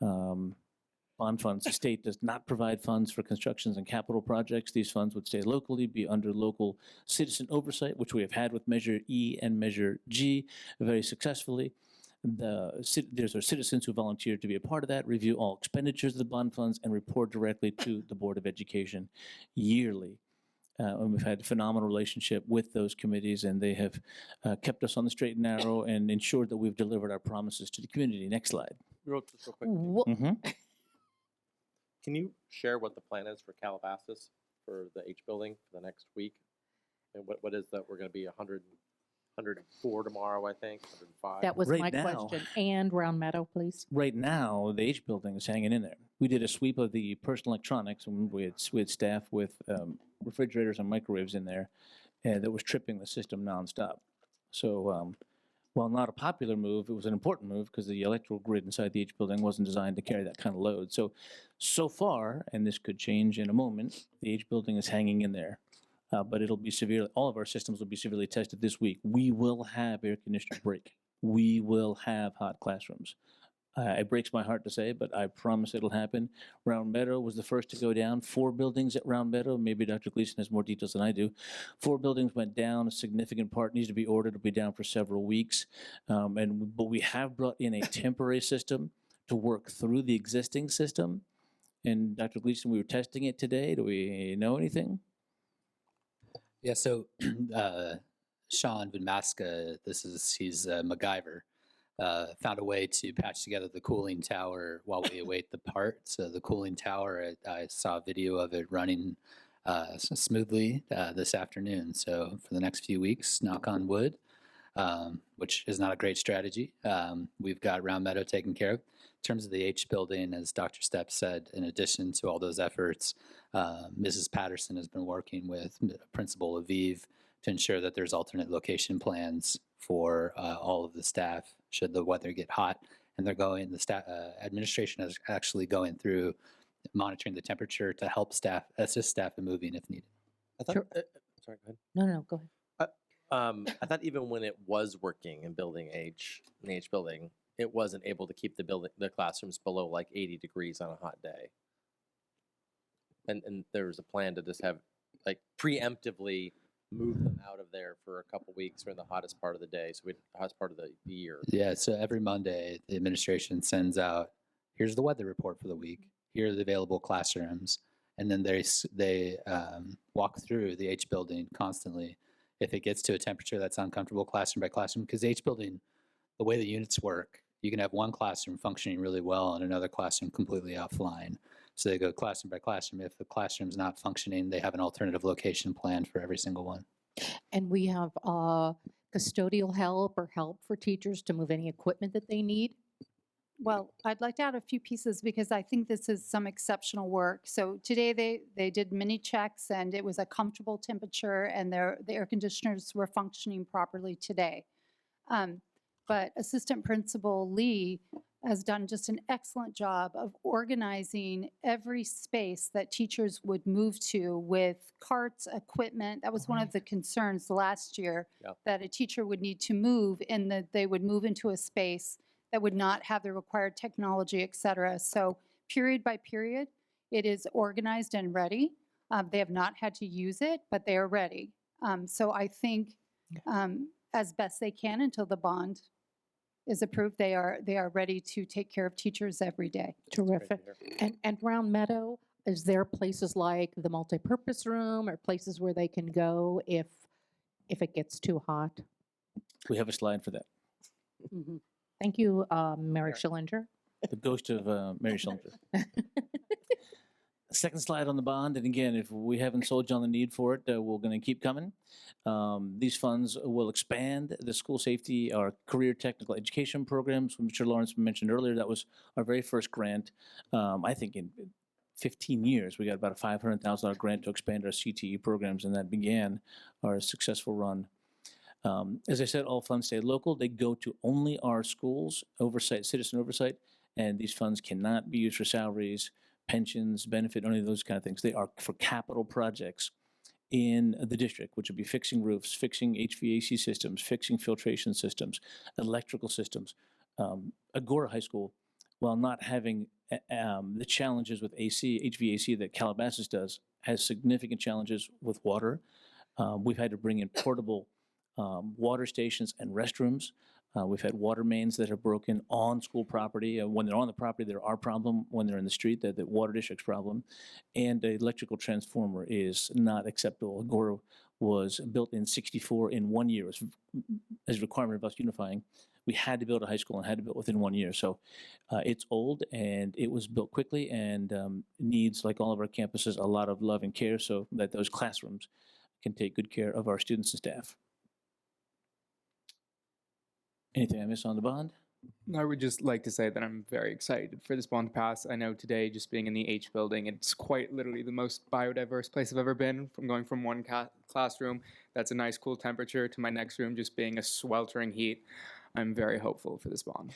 bond funds. The state does not provide funds for constructions and capital projects. These funds would stay locally, be under local citizen oversight, which we have had with Measure E and Measure G very successfully. There's our citizens who volunteer to be a part of that, review all expenditures of the bond funds, and report directly to the Board of Education yearly. And we've had a phenomenal relationship with those committees, and they have kept us on the straight and narrow and ensured that we've delivered our promises to the community. Next slide. Real quick. Mm-hmm. Can you share what the plan is for Calabasas for the H building for the next week? And what is that? We're going to be 104 tomorrow, I think, 105. That was Right my now. question. And Round Meadow, please. Right now, the H building is hanging in there. We did a sweep of the personal electronics, and we had staff with refrigerators and microwaves in there, and that was tripping the system nonstop. So, while not a popular move, it was an important move because the electrical grid inside the H building wasn't designed to carry that kind of load. So far, and this could change in a moment, the H building is hanging in there. But it'll be severely, all of our systems will be severely tested this week. We will have air conditioner break. We will have hot classrooms. It breaks my heart to say, but I promise it'll happen. Round Meadow was the first to go down. 4 buildings at Round Meadow. Maybe Dr. Gleason has more details than I do. 4 buildings went down. A significant part needs to be ordered. It'll be down for several weeks. But we have brought in a temporary system to work through the existing system. And Dr. Gleason, we were testing it today. Do we know anything? Yeah, so Sean Van Maska, he's MacGyver, found a way to patch together the cooling tower while we await the part. So the cooling tower, I saw a video of it running smoothly this afternoon. So for the next few weeks, knock on wood, which is not a great strategy. We've got Round Meadow taken care of. In terms of the H building, as Dr. Stepp said, in addition to all those efforts, Mrs. Patterson has been working with Principal Aviv to ensure that there's alternate location plans for all of the staff should the weather get hot. And the staff administration is actually going through monitoring the temperature to help assist staff in moving if needed. I thought, sorry, go ahead. No, go ahead. I thought even when it was working in building H, in the H building, it wasn't able to keep the classrooms below like 80 degrees on a hot day. And there was a plan to just have like preemptively move them out of there for a couple weeks during the hottest part of the day, so the hottest part of the year. Yeah, so every Monday, the administration sends out, here's the weather report for the week, here are the available classrooms, and then they walk through the H building constantly. If it gets to a temperature that's uncomfortable classroom by classroom, because the H building, the way the units work, you can have one classroom functioning really well and another classroom completely offline. So they go classroom by classroom. If the classroom's not functioning, they have an alternative location planned for every single one. And we have custodial help or help for teachers to move any equipment that they need. Well, I'd like to add a few pieces because I think this is some exceptional work. So today they did mini checks and it was a comfortable temperature and the air conditioners were functioning properly today. But Assistant Principal Lee has done just an excellent job of organizing every space that teachers would move to with carts, equipment. That was one of the concerns last year, that a teacher would need to move and that they would move into a space that would not have the required technology, et cetera. So period by period, it is organized and ready. They have not had to use it, but they are ready. So I think as best they can until the bond is approved, they are ready to take care of teachers every day. Terrific. And Round Meadow, is there places like the multipurpose room or places where they can go if it gets too hot? We have a slide for that. Mm-hmm. Thank you, Mary Schillinger. The ghost of Mary Schillinger. Second slide on the bond, and again, if we haven't sold you on the need for it, we're going to keep coming. These funds will expand the school safety, our career technical education programs, which Mr. Lawrence mentioned earlier. That was our very first grant. I think in 15 years, we got about a $500,000 grant to expand our CTE programs, and that began our successful run. As I said, all funds stay local. They go to only our schools, oversight, citizen oversight, and these funds cannot be used for salaries, pensions, benefit, any of those kind of things. They are for capital projects in the district, which would be fixing roofs, fixing HVAC systems, fixing filtration systems, electrical systems. Agora High School, while not having the challenges with HVAC that Calabasas does, has significant challenges with water. We've had to bring in portable water stations and restrooms. We've had water mains that are broken on school property. When they're on the property, they're our problem. When they're in the street, they're the water district's problem. And the electrical transformer is not acceptable. Agora was built in '64 in 1 year. As a requirement of us unifying, we had to build a high school and had to build within 1 year. So it's old and it was built quickly and needs, like all of our campuses, a lot of love and care so that those classrooms can take good care of our students and staff. Anything I miss on the bond? I would just like to say that I'm very excited for this bond to pass. I know today, just being in the H building, it's quite literally the most biodiverse place I've ever been. From going from one classroom that's a nice cool temperature to my next room just being a sweltering heat. I'm very hopeful for this bond.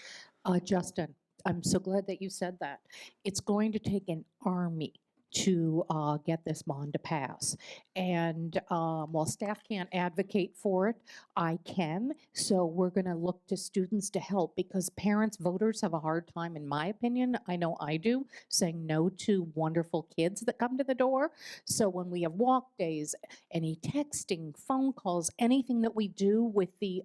Justin, I'm so glad that you said that. It's going to take an army to get this bond to pass. And while staff can't advocate for it, I can. So we're going to look to students to help because parents, voters have a hard time, in my opinion, I know I do, saying no to wonderful kids that come to the door. So when we have walk days, any texting, phone calls, anything that we do with the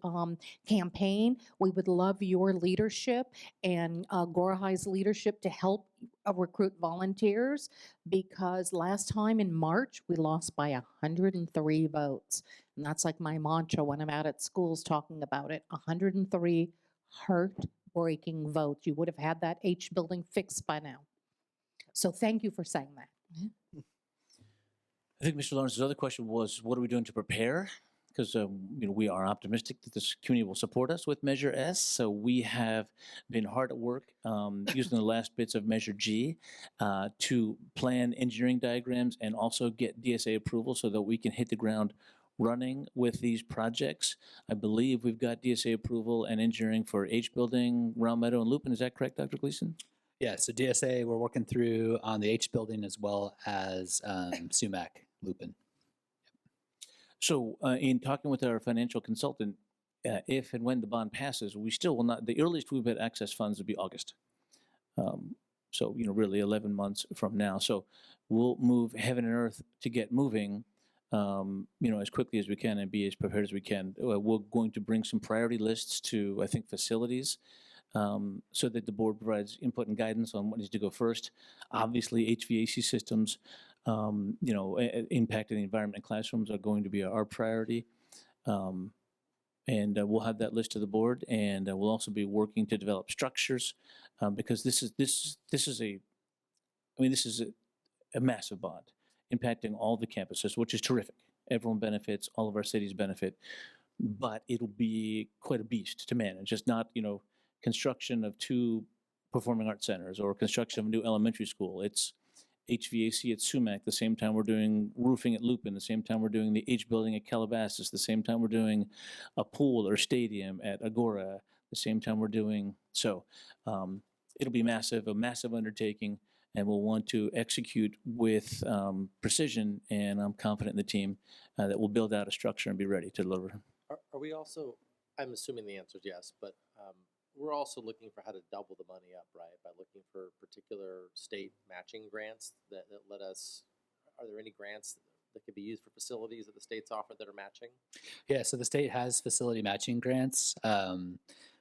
campaign, we would love your leadership and Agora High's leadership to help recruit volunteers, because last time in March, we lost by 103 votes. And that's like my mantra when I'm out at schools talking about it. 103 heartbreaking votes. You would have had that H building fixed by now. So thank you for saying that. I think Mr. Lawrence's other question was, what are we doing to prepare? Because we are optimistic that this community will support us with Measure S. So we have been hard at work using the last bits of Measure G to plan engineering diagrams and also get DSA approval so that we can hit the ground running with these projects. I believe we've got DSA approval and engineering for H building, Round Meadow, and Lupin. Is that correct, Dr. Gleason? Yeah, so DSA we're working through on the H building as well as Sumac, Lupin. So in talking with our financial consultant, if and when the bond passes, we still will not, the earliest we would access funds would be August. So, really 11 months from now. So we'll move heaven and earth to get moving, as quickly as we can and be as prepared as we can. We're going to bring some priority lists to, I think, facilities so that the board provides input and guidance on what needs to go first. Obviously, HVAC systems, impacting the environment in classrooms are going to be our priority. And we'll have that list to the board, and we'll also be working to develop structures because this is a massive bond impacting all the campuses, which is terrific. Everyone benefits, all of our cities benefit, but it'll be quite a beast to manage. It's not, construction of 2 performing arts centers or construction of a new elementary school. It's HVAC at Sumac, the same time we're doing roofing at Lupin, the same time we're doing the H building at Calabasas, the same time we're doing a pool or stadium at Agora, the same time we're doing, it'll be massive, a massive undertaking, and we'll want to execute with precision, and I'm confident in the team that we'll build out a structure and be ready to deliver. Are we also, I'm assuming the answer is yes, but we're also looking for how to double the money up, right? By looking for particular state matching grants that let us, are there any grants that could be used for facilities that the states offer that are matching? Yeah, so the state has facility matching grants.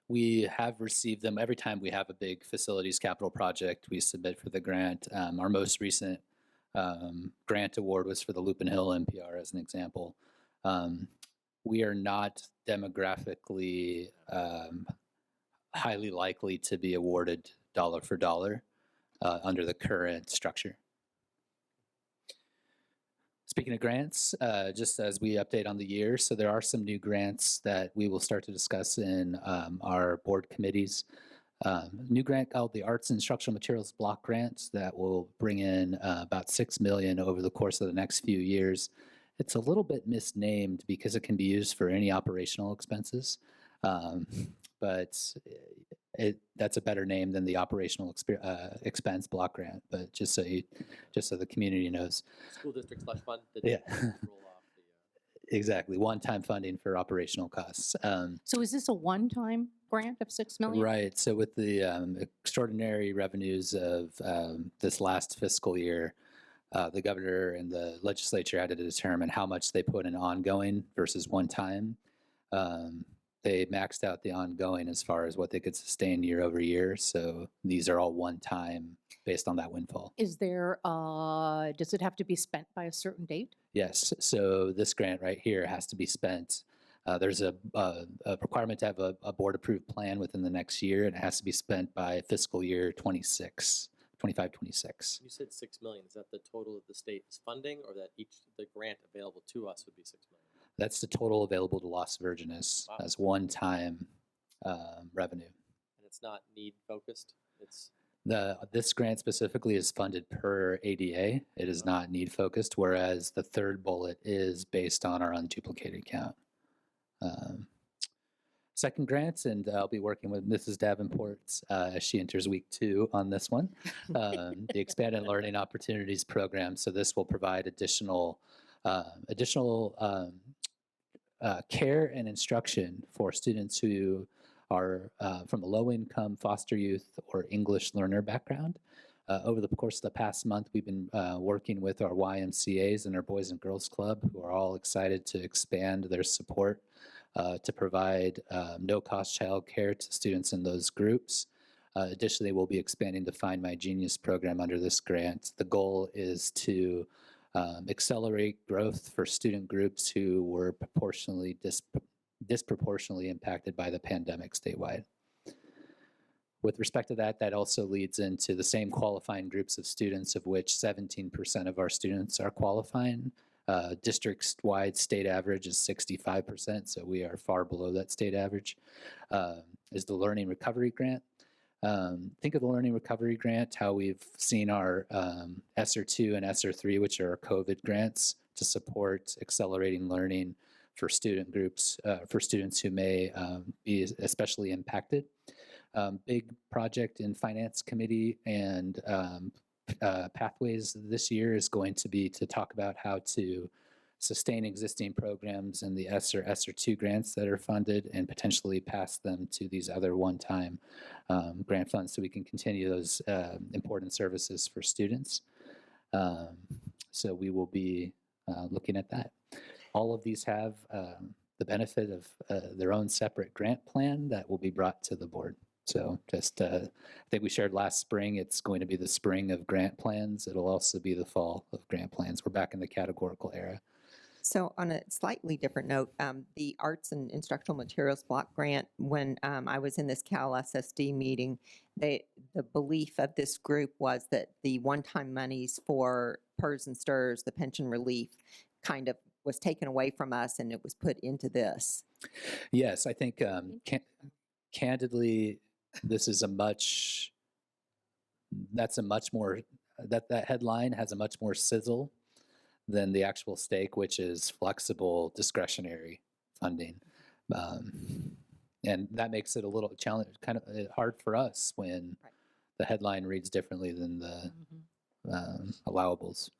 We have received them every time we have a big facilities capital project. We submit for the grant. Our most recent grant award was for the Lupin Hill NPR, as an example. We are not demographically highly likely to be awarded dollar for dollar under the current structure. Speaking of grants, just as we update on the year, so there are some new grants that we will start to discuss in our board committees. New grant called the Arts Instructional Materials Block Grant that will bring in about $6 million over the course of the next few years. It's a little bit misnamed because it can be used for any operational expenses, but that's a better name than the operational expense block grant. But just so the community knows, School district slush fund. Yeah. Exactly, one-time funding for operational costs. So is this a one-time grant of $6 million? Right. So with the extraordinary revenues of this last fiscal year, the governor and the legislature had to determine how much they put in ongoing versus one time. They maxed out the ongoing as far as what they could sustain year over year. So these are all one time based on that windfall. Is there, does it have to be spent by a certain date? Yes. So this grant right here has to be spent. There's a requirement to have a board approved plan within the next year, and it has to be spent by fiscal year 25, 26. You said $6 million. Is that the total that the state is funding, or that the grant available to us would be $6 million? That's the total available to Las Virgenes as one-time revenue. And it's not need focused. It's this grant specifically is funded per ADA. It is not need focused, whereas the third bullet is based on our unduplicated count. Second grant, and I'll be working with Mrs. Davenport as she enters week 2 on this one, the Expanded Learning Opportunities Program. So this will provide additional care and instruction for students who are from a low-income foster youth or English learner background. Over the course of the past month, we've been working with our YMCAs and our Boys and Girls Club, who are all excited to expand their support to provide no-cost childcare to students in those groups. Additionally, we'll be expanding the Find My Genius program under this grant. The goal is to accelerate growth for student groups who were disproportionately impacted by the pandemic statewide. With respect to that, that also leads into the same qualifying groups of students, of which 17% of our students are qualifying. District-wide state average is 65%, so we are far below that state average, is the Learning Recovery Grant. Think of the Learning Recovery Grant, how we've seen our ESSER 2 and ESSER 3, which are COVID grants to support accelerating learning for student groups, for students who may be especially impacted. Big project in Finance Committee and Pathways this year is going to be to talk about how to sustain existing programs and the ESSER 2 grants that are funded and potentially pass them to these other one-time grant funds so we can continue those important services for students. So we will be looking at that. All of these have the benefit of their own separate grant plan that will be brought to the board. So just, I think we shared last spring, it's going to be the spring of grant plans. It'll also be the fall of grant plans. We're back in the categorical era. So on a slightly different note, the Arts and Instructional Materials Block Grant, when I was in this Cal SSD meeting, the belief of this group was that the one-time monies for PERS and STIRS, the pension relief, kind of was taken away from us and it was put into this. Yes, I think candidly, this is that headline has a much more sizzle than the actual stake, which is flexible discretionary funding. And that makes it a little challenge, kind of hard for us when the headline reads differently than the allowables.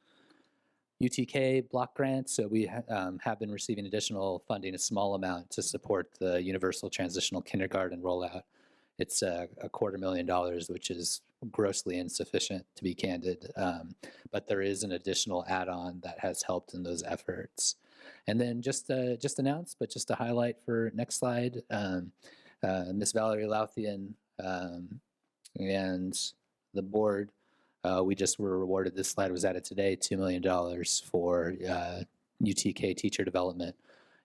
UTK block grants, so we have been receiving additional funding, a small amount to support the universal transitional kindergarten rollout. It's $250,000, which is grossly insufficient, to be candid, but there is an additional add-on that has helped in those efforts. And then just announced, but just to highlight for next slide, Ms. Valerie Louthian and the board, we just were rewarded, this slide was added today, $2 million for UTK Teacher Development.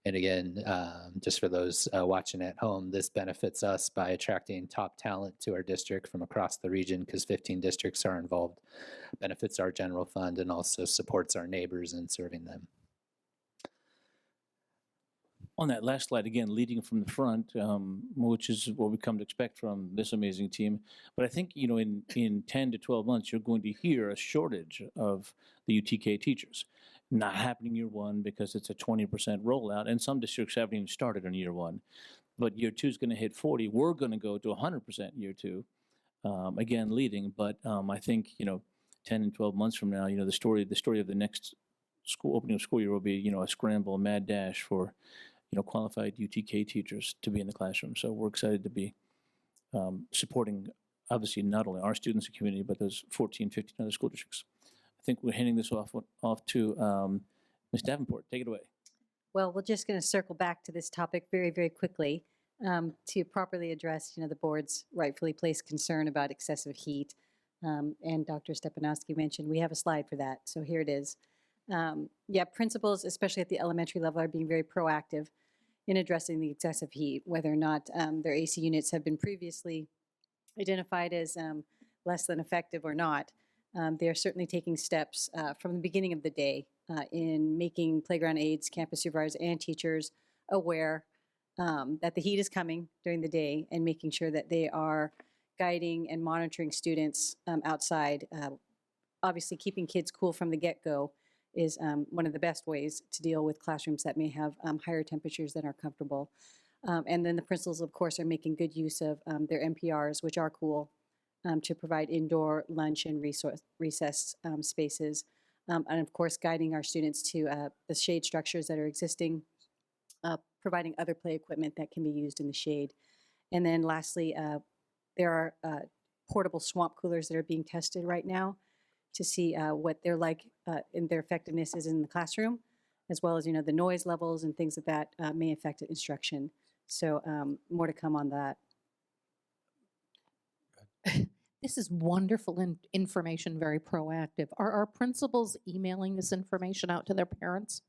And again, just for those watching at home, this benefits us by attracting top talent to our district from across the region because 15 districts are involved, benefits our general fund, and also supports our neighbors in serving them. On that last slide, again, leading from the front, which is what we come to expect from this amazing team. But I think, you know, in 10 to 12 months, you're going to hear a shortage of the UTK teachers. Not happening year one because it's a 20% rollout, and some districts haven't even started on year one. But year two is going to hit 40. We're going to go to 100% year two, again, leading. But I think, you know, 10 and 12 months from now, you know, the story of the next opening of school year will be, you know, a scramble, a mad dash for, you know, qualified UTK teachers to be in the classroom. So we're excited to be supporting, obviously, not only our students and community, but those 14, 15 other school districts. I think we're handing this off to Ms. Davenport. Take it away. Well, we're just going to circle back to this topic very, very quickly to properly address, you know, the board's rightfully placed concern about excessive heat. And Dr. Stepanowski mentioned we have a slide for that. So here it is. Yeah, principals, especially at the elementary level, are being very proactive in addressing the excessive heat, whether or not their AC units have been previously identified as less than effective or not. They are certainly taking steps from the beginning of the day in making playground aides, campus supervisors, and teachers aware that the heat is coming during the day and making sure that they are guiding and monitoring students outside. Obviously, keeping kids cool from the get-go is one of the best ways to deal with classrooms that may have higher temperatures than are comfortable. And then the principals, of course, are making good use of their NPRs, which are cool, to provide indoor lunch and recess spaces. And of course, guiding our students to the shade structures that are existing, providing other play equipment that can be used in the shade. And then lastly, there are portable swamp coolers that are being tested right now to see what they're like in their effectiveness is in the classroom, as well as, you know, the noise levels and things that may affect instruction. So more to come on that. This is wonderful information, very proactive. Are our principals emailing this information out to their parents?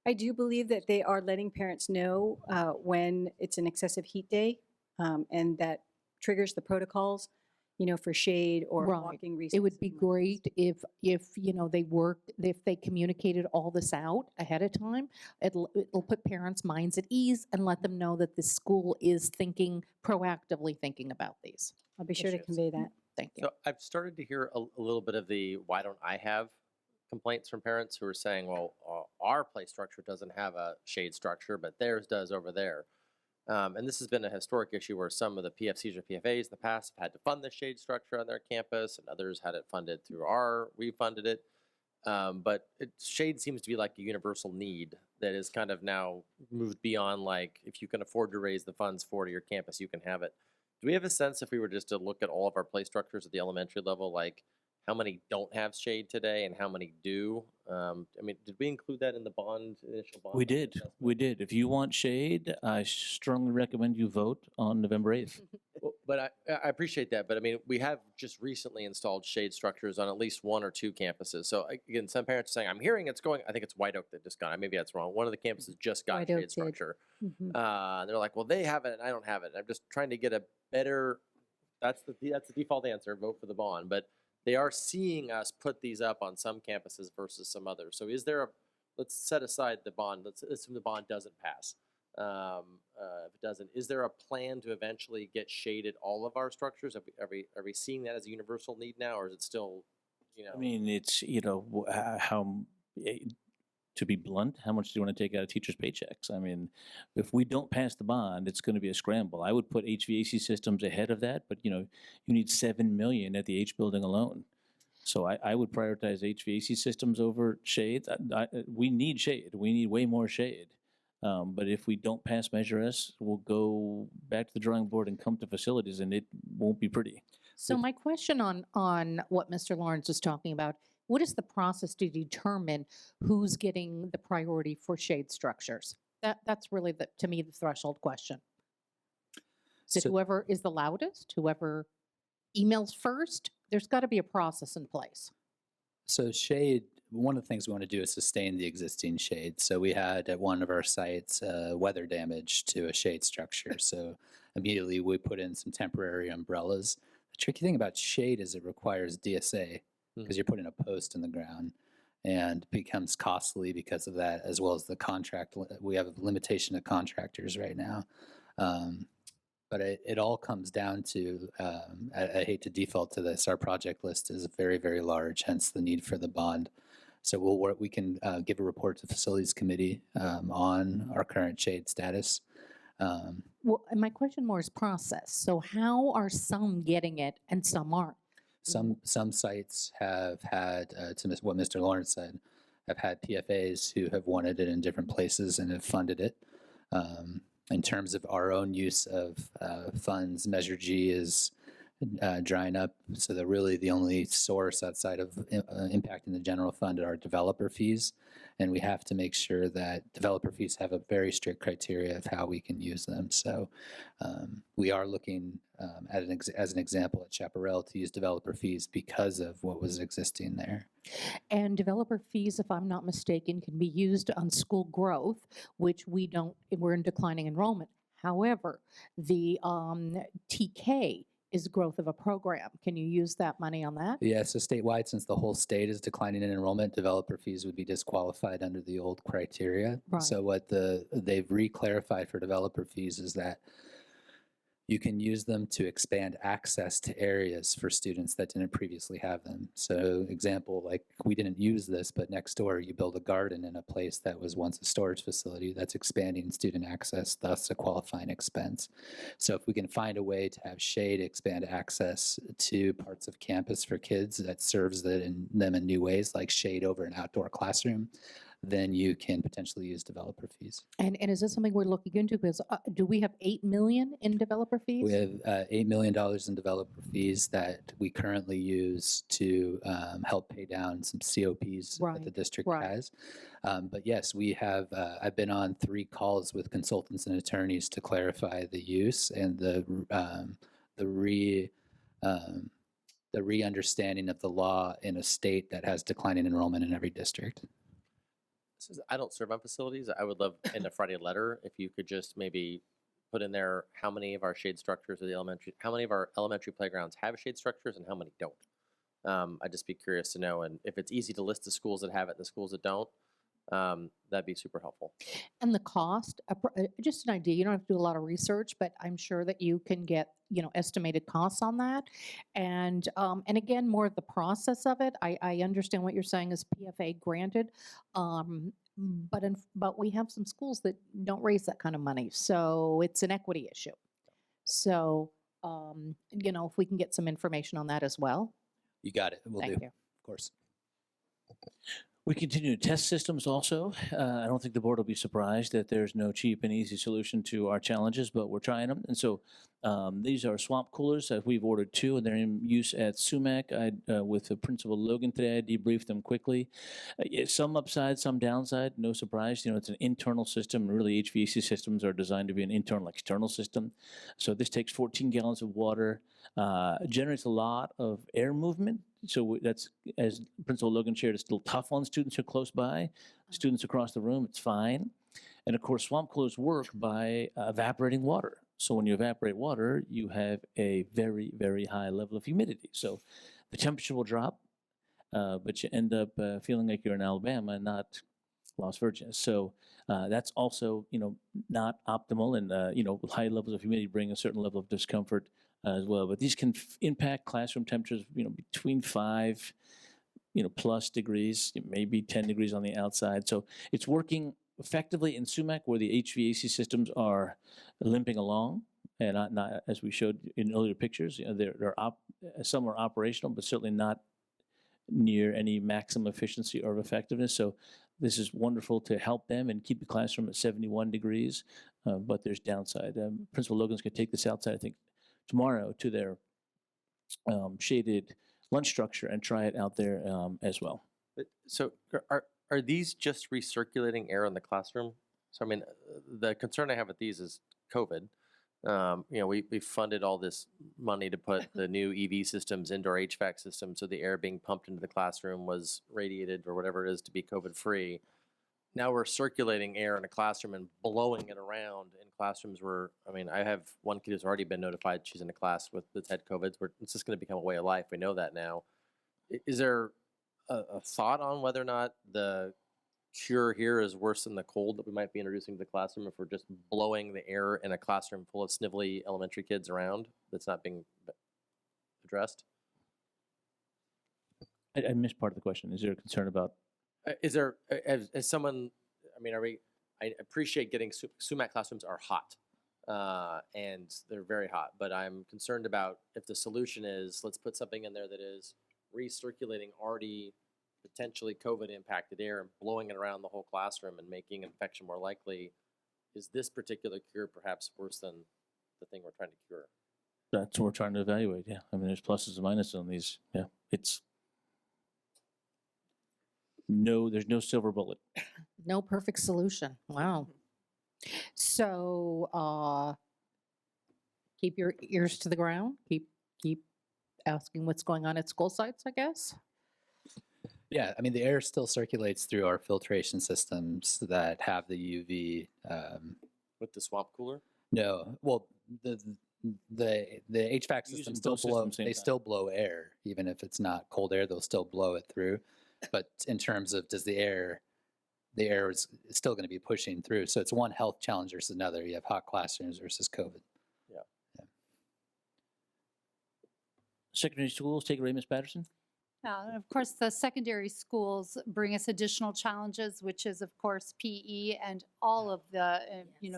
I do believe that they are letting parents know when it's an excessive heat day, and that triggers the protocols, for shade or Right. walking It would recesses be and like great if if they communicated all this out ahead of time. It'll put parents' minds at ease and let them know that the school is proactively thinking about these. I'll be sure to issues. convey that. Thank you. So I've started to hear a little bit of the why don't I have complaints from parents who are saying, well, our play structure doesn't have a shade structure, but theirs does over there. And this has been a historic issue where some of the PFCs or PFAs in the past have had to fund the shade structure on their campus, and others had it funded through we funded it. But shade seems to be like a universal need that is kind of now moved beyond like, if you can afford to raise the funds for your campus, you can have it. Do we have a sense, if we were just to look at all of our play structures at the elementary level, like how many don't have shade today and how many do? I mean, did we include that in the initial bond? We did. We did. If you want shade, I strongly recommend you vote on November 8th. Well, but I appreciate that. But I mean, we have just recently installed shade structures on at least 1 or 2 campuses. So again, some parents are saying, I'm hearing it's going, I think it's White Oak that just got it. Maybe that's wrong. One of the campuses just got White Oak shade did. structure. Mhm. They're like, well, they have it and I don't have it. I'm just trying to get a better, that's the default answer, vote for the bond. But they are seeing us put these up on some campuses versus some others. So is there let's set aside the bond. Let's assume the bond doesn't pass. If it doesn't, is there a plan to eventually get shaded all of our structures? Are we seeing that as a universal need now, or is it still, I mean, it's, to be blunt, how much do you want to take out of teachers' paychecks? I mean, if we don't pass the bond, it's going to be a scramble. I would put HVAC systems ahead of that, but you need $7 million at the H building alone. So I would prioritize HVAC systems over shade. We need shade. We need way more shade. But if we don't pass Measure S, we'll go back to the drawing board and come to facilities, and it won't be pretty. So my question on what Mr. Lawrence is talking about, what is the process to determine who's getting the priority for shade structures? That's really, to me, the threshold question. Is it whoever is the loudest, whoever emails first? There's got to be a process in place. So shade, one of the things we want to do is sustain the existing shade. So we had at one of our sites weather damage to a shade structure. So immediately we put in some temporary umbrellas. The tricky thing about shade is it requires DSA because you're putting a post in the ground, and becomes costly because of that, as well as the contract. We have a limitation of contractors right now. But it all comes down to, I hate to default to this, our project list is very, very large, hence the need for the bond. So we can give a report to Facilities Committee on our current shade status. Well, and my question more is process. So how are some getting it and some aren't? Some sites have had, what Mr. Lawrence said, have had PFAs who have wanted it in different places and have funded it. In terms of our own use of funds, Measure G is drying up, so that really the only source outside of impacting the general fund are developer fees, and we have to make sure that developer fees have a very strict criteria of how we can use them. So we are looking as an example at Chaparral to use developer fees because of what was existing there. And developer fees, if I'm not mistaken, can be used on school growth, which we're in declining enrollment. However, the TK is growth of a program. Can you use that money on that? Yeah, so statewide, since the whole state is declining in enrollment, developer fees would be disqualified under the old criteria. Right. So what they've re-clarified for developer fees is that you can use them to expand access to areas for students that didn't previously have them. So example, like we didn't use this, but next door you build a garden in a place that was once a storage facility. That's expanding student access, thus a qualifying expense. So if we can find a way to have shade expand access to parts of campus for kids that serves them in new ways, like shade over an outdoor classroom, then you can potentially use developer fees. And is this something we're looking into? Because do we have $8 million in developer fees? We have $8 million in developer fees that we currently use to help pay down some COPs that the district has. But yes, we have, I've been on 3 calls with consultants and attorneys to clarify the use and the the re-understanding of the law in a state that has declining enrollment in every district. I don't serve on facilities. I would love in a Friday letter if you could just maybe put in there how many of our shade structures how many of our elementary playgrounds have shade structures and how many don't. I'd just be curious to know, and if it's easy to list the schools that have it and the schools that don't, that'd be super helpful. And the cost, just an idea, you don't have to do a lot of research, but I'm sure that you can get, estimated costs on that. And again, more of the process of it. I understand what you're saying is PFA granted, but we have some schools that don't raise that kind of money. So it's an equity issue. So, if we can get some information on that as well. You got it. We'll Thank do. you. Of course. We continue to test systems also. I don't think the board will be surprised that there's no cheap and easy solution to our challenges, but we're trying them. And so these are swamp coolers. We've ordered 2, and they're in use at Sumac. With Principal Logan today, I debriefed them quickly. Some upside, some downside, no surprise. It's an internal system. Really, HVAC systems are designed to be an internal-external system. So this takes 14 gallons of water, generates a lot of air movement. So that's, as Principal Logan shared, it's still tough on students who are close by. Students across the room, it's fine. And of course, swamp coolers work by evaporating water. So when you evaporate water, you have a very, very high level of humidity. So the temperature will drop, but you end up feeling like you're in Alabama and not Las Virgenes. So that's also, not optimal. And, high levels of humidity bring a certain level of discomfort as well. But these can impact classroom temperatures, between 5, plus degrees, maybe 10 degrees on the outside. So it's working effectively in Sumac, where the HVAC systems are limping along, and not as we showed in earlier pictures. Some are operational, but certainly not near any maximum efficiency or effectiveness. So this is wonderful to help them and keep the classroom at 71 degrees, but there's downside. Principal Logan's going to take this outside, I think, tomorrow to their shaded lunch structure and try it out there as well. So are these just recirculating air in the classroom? So I mean, the concern I have with these is COVID. We funded all this money to put the new EV systems, indoor HVAC systems, so the air being pumped into the classroom was radiated or whatever it is to be COVID free. Now we're circulating air in a classroom and blowing it around in classrooms where, I have one kid who's already been notified she's in a class that's had COVID. It's just going to become a way of life. We know that now. Is there a thought on whether or not the cure here is worse than the cold that we might be introducing to the classroom if we're just blowing the air in a classroom full of snivelly elementary kids around that's not being addressed? I missed part of the question. Is there a concern about? Is there, as someone, I appreciate getting, Sumac classrooms are hot, and they're very hot, but I'm concerned about if the solution is, let's put something in there that is recirculating already potentially COVID impacted air and blowing it around the whole classroom and making infection more likely. Is this particular cure perhaps worse than the thing we're trying to cure? That's what we're trying to evaluate, yeah. There's pluses and minuses on these, yeah. There's no silver bullet. No perfect solution. Wow. So keep your ears to the ground. Keep asking what's going on at school sites, I guess. Yeah, the air still circulates through our filtration systems that have the UV. With the swamp cooler? No, well, the HVAC systems still blow. They still blow air, even if it's not cold air. They'll still blow it through. But in terms of the air is still going to be pushing through. So it's one health challenge versus another. You have hot classrooms versus COVID. Yeah. Secondary schools, take it away, Ms. Patterson. Of course, the secondary schools bring us additional challenges, which is, of course, PE and all of the,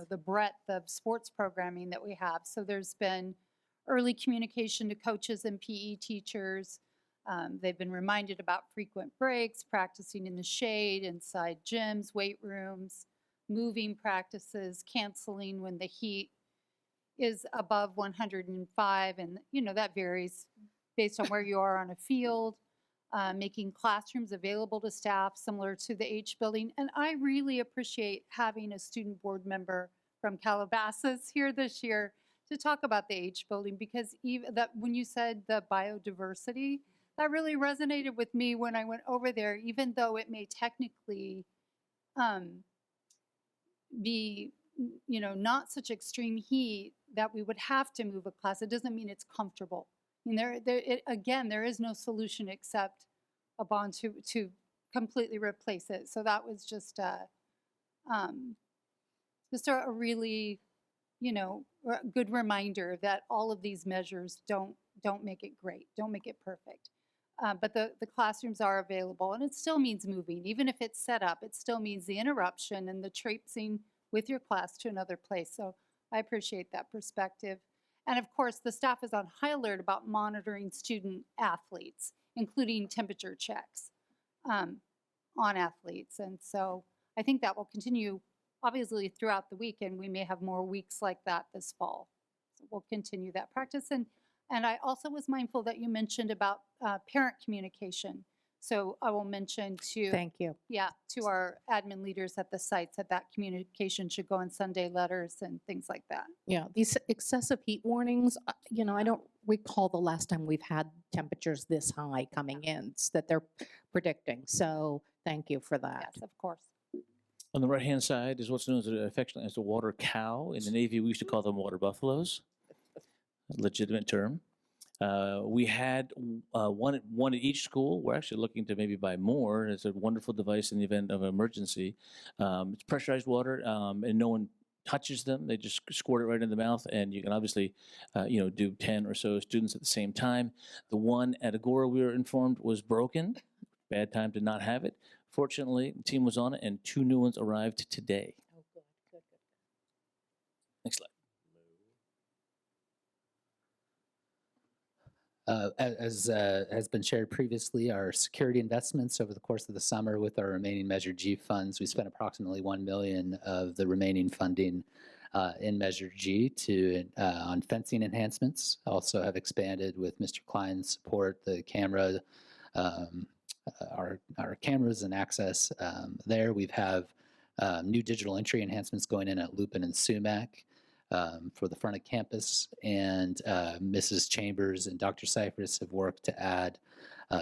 the breadth of sports programming that we have. So there's been early communication to coaches and PE teachers. They've been reminded about frequent breaks, practicing in the shade, inside gyms, weight rooms, moving practices, canceling when the heat is above 105. And, that varies based on where you are on a field. Making classrooms available to staff similar to the H building. And I really appreciate having a student board member from Calabasas here this year to talk about the age building, because even that when you said the biodiversity, that really resonated with me when I went over there, even though it may technically be, not such extreme heat that we would have to move a class. It doesn't mean it's comfortable. I mean, there is no solution except a bond to completely replace it. So that was just a really, good reminder that all of these measures don't make it great, don't make it perfect. But the classrooms are available, and it still means moving. Even if it's set up, it still means the interruption and the traipsing with your class to another place. So I appreciate that perspective. And of course, the staff is on high alert about monitoring student athletes, including temperature checks on athletes. And so I think that will continue, obviously, throughout the week, and we may have more weeks like that this fall. So we'll continue that practice. And I also was mindful that you mentioned about parent communication. So I will mention to Thank you. to our admin leaders at the sites that communication should go in Sunday letters and things like that. Yeah, these excessive heat warnings, I don't recall the last time we've had temperatures this high coming in that they're predicting. So thank you for that. Yes, of course. On the right-hand side is what's known as affectionately as the water cow. In the Navy, we used to call them water buffaloes. A legitimate term. We had one at each school. We're actually looking to maybe buy more. It's a wonderful device in the event of an emergency. It's pressurized water, and no one touches them. They just squirt it right in the mouth, and you can obviously, do 10 or so students at the same time. The one at Agora, we were informed, was broken. Bad time to not have it. Fortunately, the team was on it, and 2 new ones arrived today. Oh, good. Next slide. As has been shared previously, our security investments over the course of the summer with our remaining Measure G funds, we spent approximately $1 million of the remaining funding in Measure G on fencing enhancements. Also have expanded with Mr. Klein's support the camera, our cameras and access there. We have new digital entry enhancements going in at Lupin and Sumac. For the front of campus, and Mrs. Chambers and Dr. Cypress have worked to add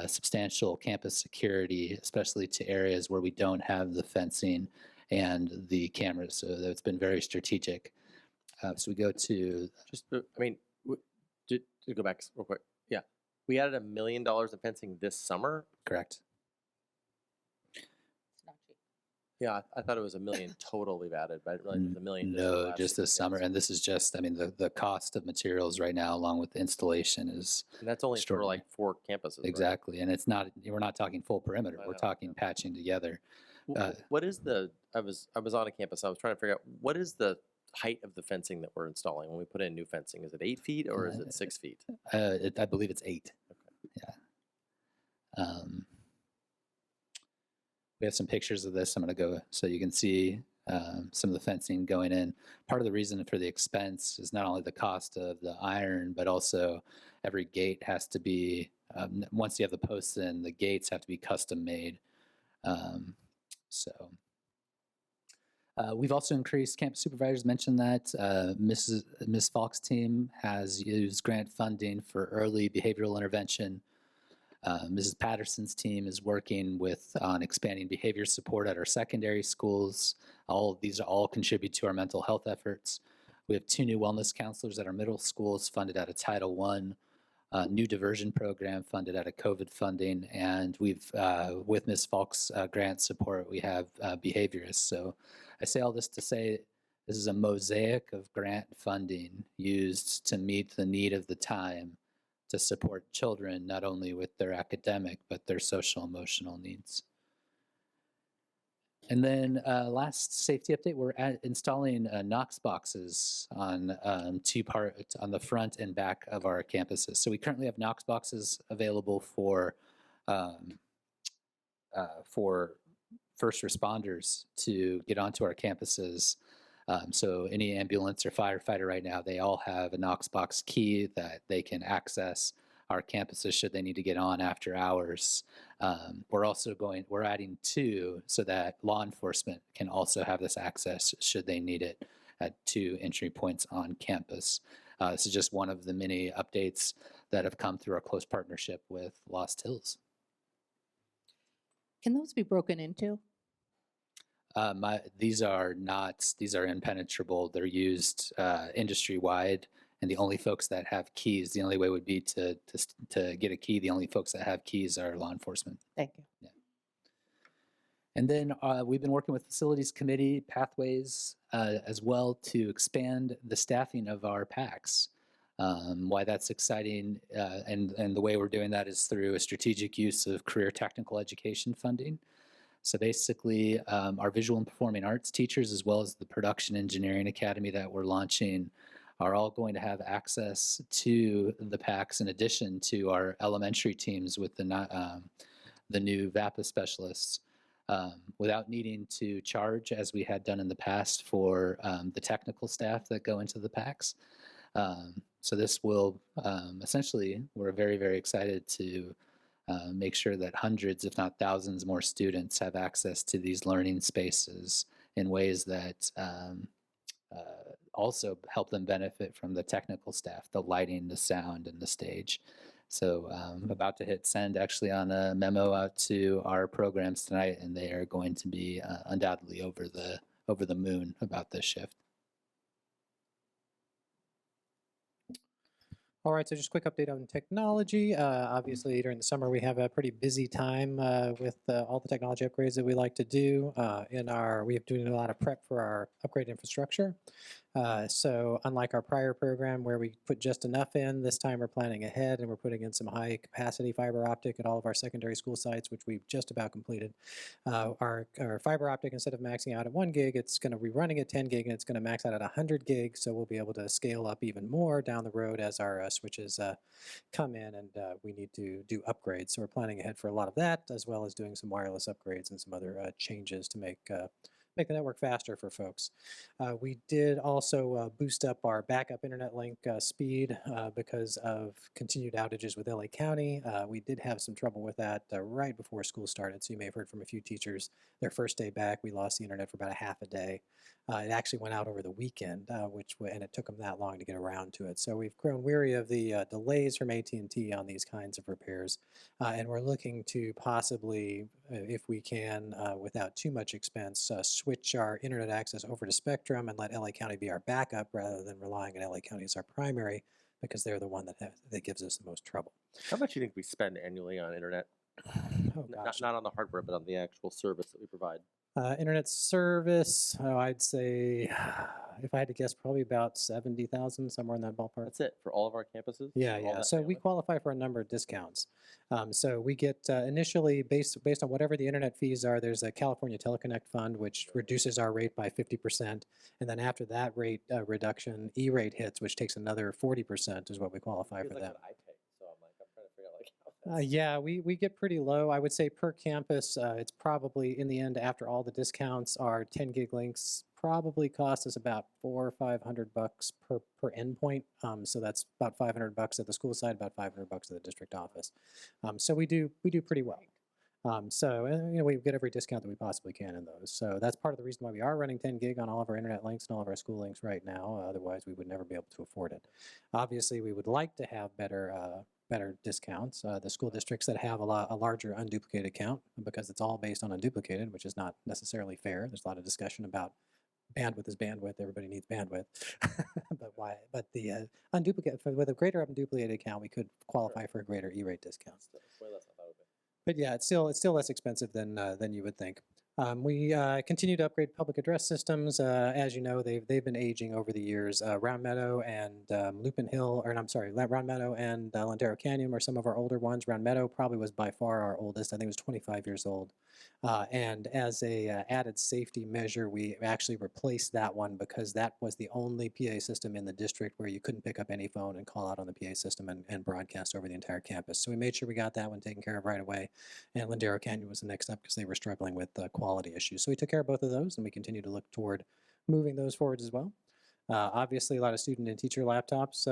substantial campus security, especially to areas where we don't have the fencing and the cameras. So that's been very strategic. So we go to to go back real quick. Yeah, we added $1 million in fencing this summer. Correct. Yeah, I thought it was $1 million total we've added, but I didn't realize it was $1 million. No, just this summer. And this is just, the cost of materials right now, along with the installation, is And that's only for like 4 campuses. Right? exactly. And it's not, we're not talking full perimeter. We're talking patching together. What is I was on a campus. I was trying to figure out what is the height of the fencing that we're installing when we put in new fencing. Is it 8 feet or is it 6 feet? I believe it's 8. Okay. Yeah. We have some pictures of this. I'm going to go so you can see some of the fencing going in. Part of the reason for the expense is not only the cost of the iron, but also every gate has to be, once you have the posts in, the gates have to be custom made. We've also increased, campus supervisors mentioned that. Ms. Falk's team has used grant funding for early behavioral intervention. Mrs. Patterson's team is working on expanding behavior support at our secondary schools. These all contribute to our mental health efforts. We have 2 new wellness counselors at our middle schools funded out of Title I, new diversion program funded out of COVID funding, and we've, with Ms. Falk's grant support, we have behaviorists. So I say all this to say this is a mosaic of grant funding used to meet the need of the time to support children, not only with their academic, but their social emotional needs. And then last safety update, we're installing Knox boxes on on the front and back of our campuses. So we currently have Knox boxes available for first responders to get onto our campuses. So any ambulance or firefighter right now, they all have a Knox box key that they can access our campuses should they need to get on after hours. We're adding 2 so that law enforcement can also have this access should they need it at 2 entry points on campus. This is just one of the many updates that have come through our close partnership with Lost Hills. Can those be broken into? These are impenetrable. They're used industry-wide, and the only folks that have keys, the only way would be to get a key. The only folks that have keys are law enforcement. Thank you. Yeah. And then we've been working with Facilities Committee, Pathways, as well to expand the staffing of our PACs. Why that's exciting, and the way we're doing that is through a strategic use of career technical education funding. So basically, our visual and performing arts teachers, as well as the production engineering academy that we're launching, are all going to have access to the PACs in addition to our elementary teams with the new VAPA specialists, without needing to charge, as we had done in the past, for the technical staff that go into the PACs. So this will essentially, we're very, very excited to make sure that hundreds, if not thousands, more students have access to these learning spaces in ways that also help them benefit from the technical staff, the lighting, the sound, and the stage. So I'm about to hit send actually on a memo out to our programs tonight, and they are going to be undoubtedly over the moon about this shift. All right, so just a quick update on technology. Obviously, during the summer, we have a pretty busy time with all the technology upgrades that we like to do. We have doing a lot of prep for our upgrade infrastructure. So unlike our prior program where we put just enough in, this time we're planning ahead and we're putting in some high capacity fiber optic at all of our secondary school sites, which we've just about completed. Our fiber optic, instead of maxing out at 1 gig, it's going to be running at 10 gig and it's going to max out at 100 gigs. So we'll be able to scale up even more down the road as our switches come in and we need to do upgrades. So we're planning ahead for a lot of that, as well as doing some wireless upgrades and some other changes to make the network faster for folks. We did also boost up our backup internet link speed because of continued outages with LA County. We did have some trouble with that right before school started. So you may have heard from a few teachers, their first day back, we lost the internet for about a half a day. It actually went out over the weekend, and it took them that long to get around to it. So we've grown weary of the delays from AT&T on these kinds of repairs, and we're looking to possibly, if we can, without too much expense, switch our internet access over to Spectrum and let LA County be our backup rather than relying on LA County as our primary, because they're the one that gives us the most trouble. How much do you think we spend annually on internet? Oh, gosh. Not on the hardware, but on the actual service that we provide. Internet service, I'd say, if I had to guess, probably about 70,000, somewhere in that ballpark. That's it for all of our campuses? Yeah, All yeah. that So we family? qualify for a number of discounts. So we get initially, based on whatever the internet fees are, there's a California Teleconnect Fund, which reduces our rate by 50%. And then after that rate reduction, E-rate hits, which takes another 40% is what we qualify for that. So I'm trying to figure out how that's Yeah, we get pretty low. I would say per campus, it's probably in the end, after all the discounts, our 10 gig links probably cost us about $400 or $500 per endpoint. So that's about $500 at the school side, about $500 at the district office. So we do pretty well. We get every discount that we possibly can in those. So that's part of the reason why we are running 10 gig on all of our internet links and all of our school links right now. Otherwise, we would never be able to afford it. Obviously, we would like to have better discounts. The school districts that have a larger unduplicated count, because it's all based on unduplicated, which is not necessarily fair. There's a lot of discussion about bandwidth is bandwidth. Everybody needs bandwidth. But why? But the unduplicated, with a greater unduplicated count, we could qualify for a greater E-rate discount. way less than I thought it would be. But yeah, it's still less expensive than you would think. We continue to upgrade public address systems. As you know, they've been aging over the years. Round Meadow and Round Meadow and Lindero Canyon are some of our older ones. Round Meadow probably was by far our oldest. I think it was 25 years old. And as a added safety measure, we actually replaced that one because that was the only PA system in the district where you couldn't pick up any phone and call out on the PA system and broadcast over the entire campus. So we made sure we got that one taken care of right away. And Lindero Canyon was the next up because they were struggling with quality issues. So we took care of both of those, and we continue to look toward moving those forward as well. Obviously, a lot of student and teacher laptops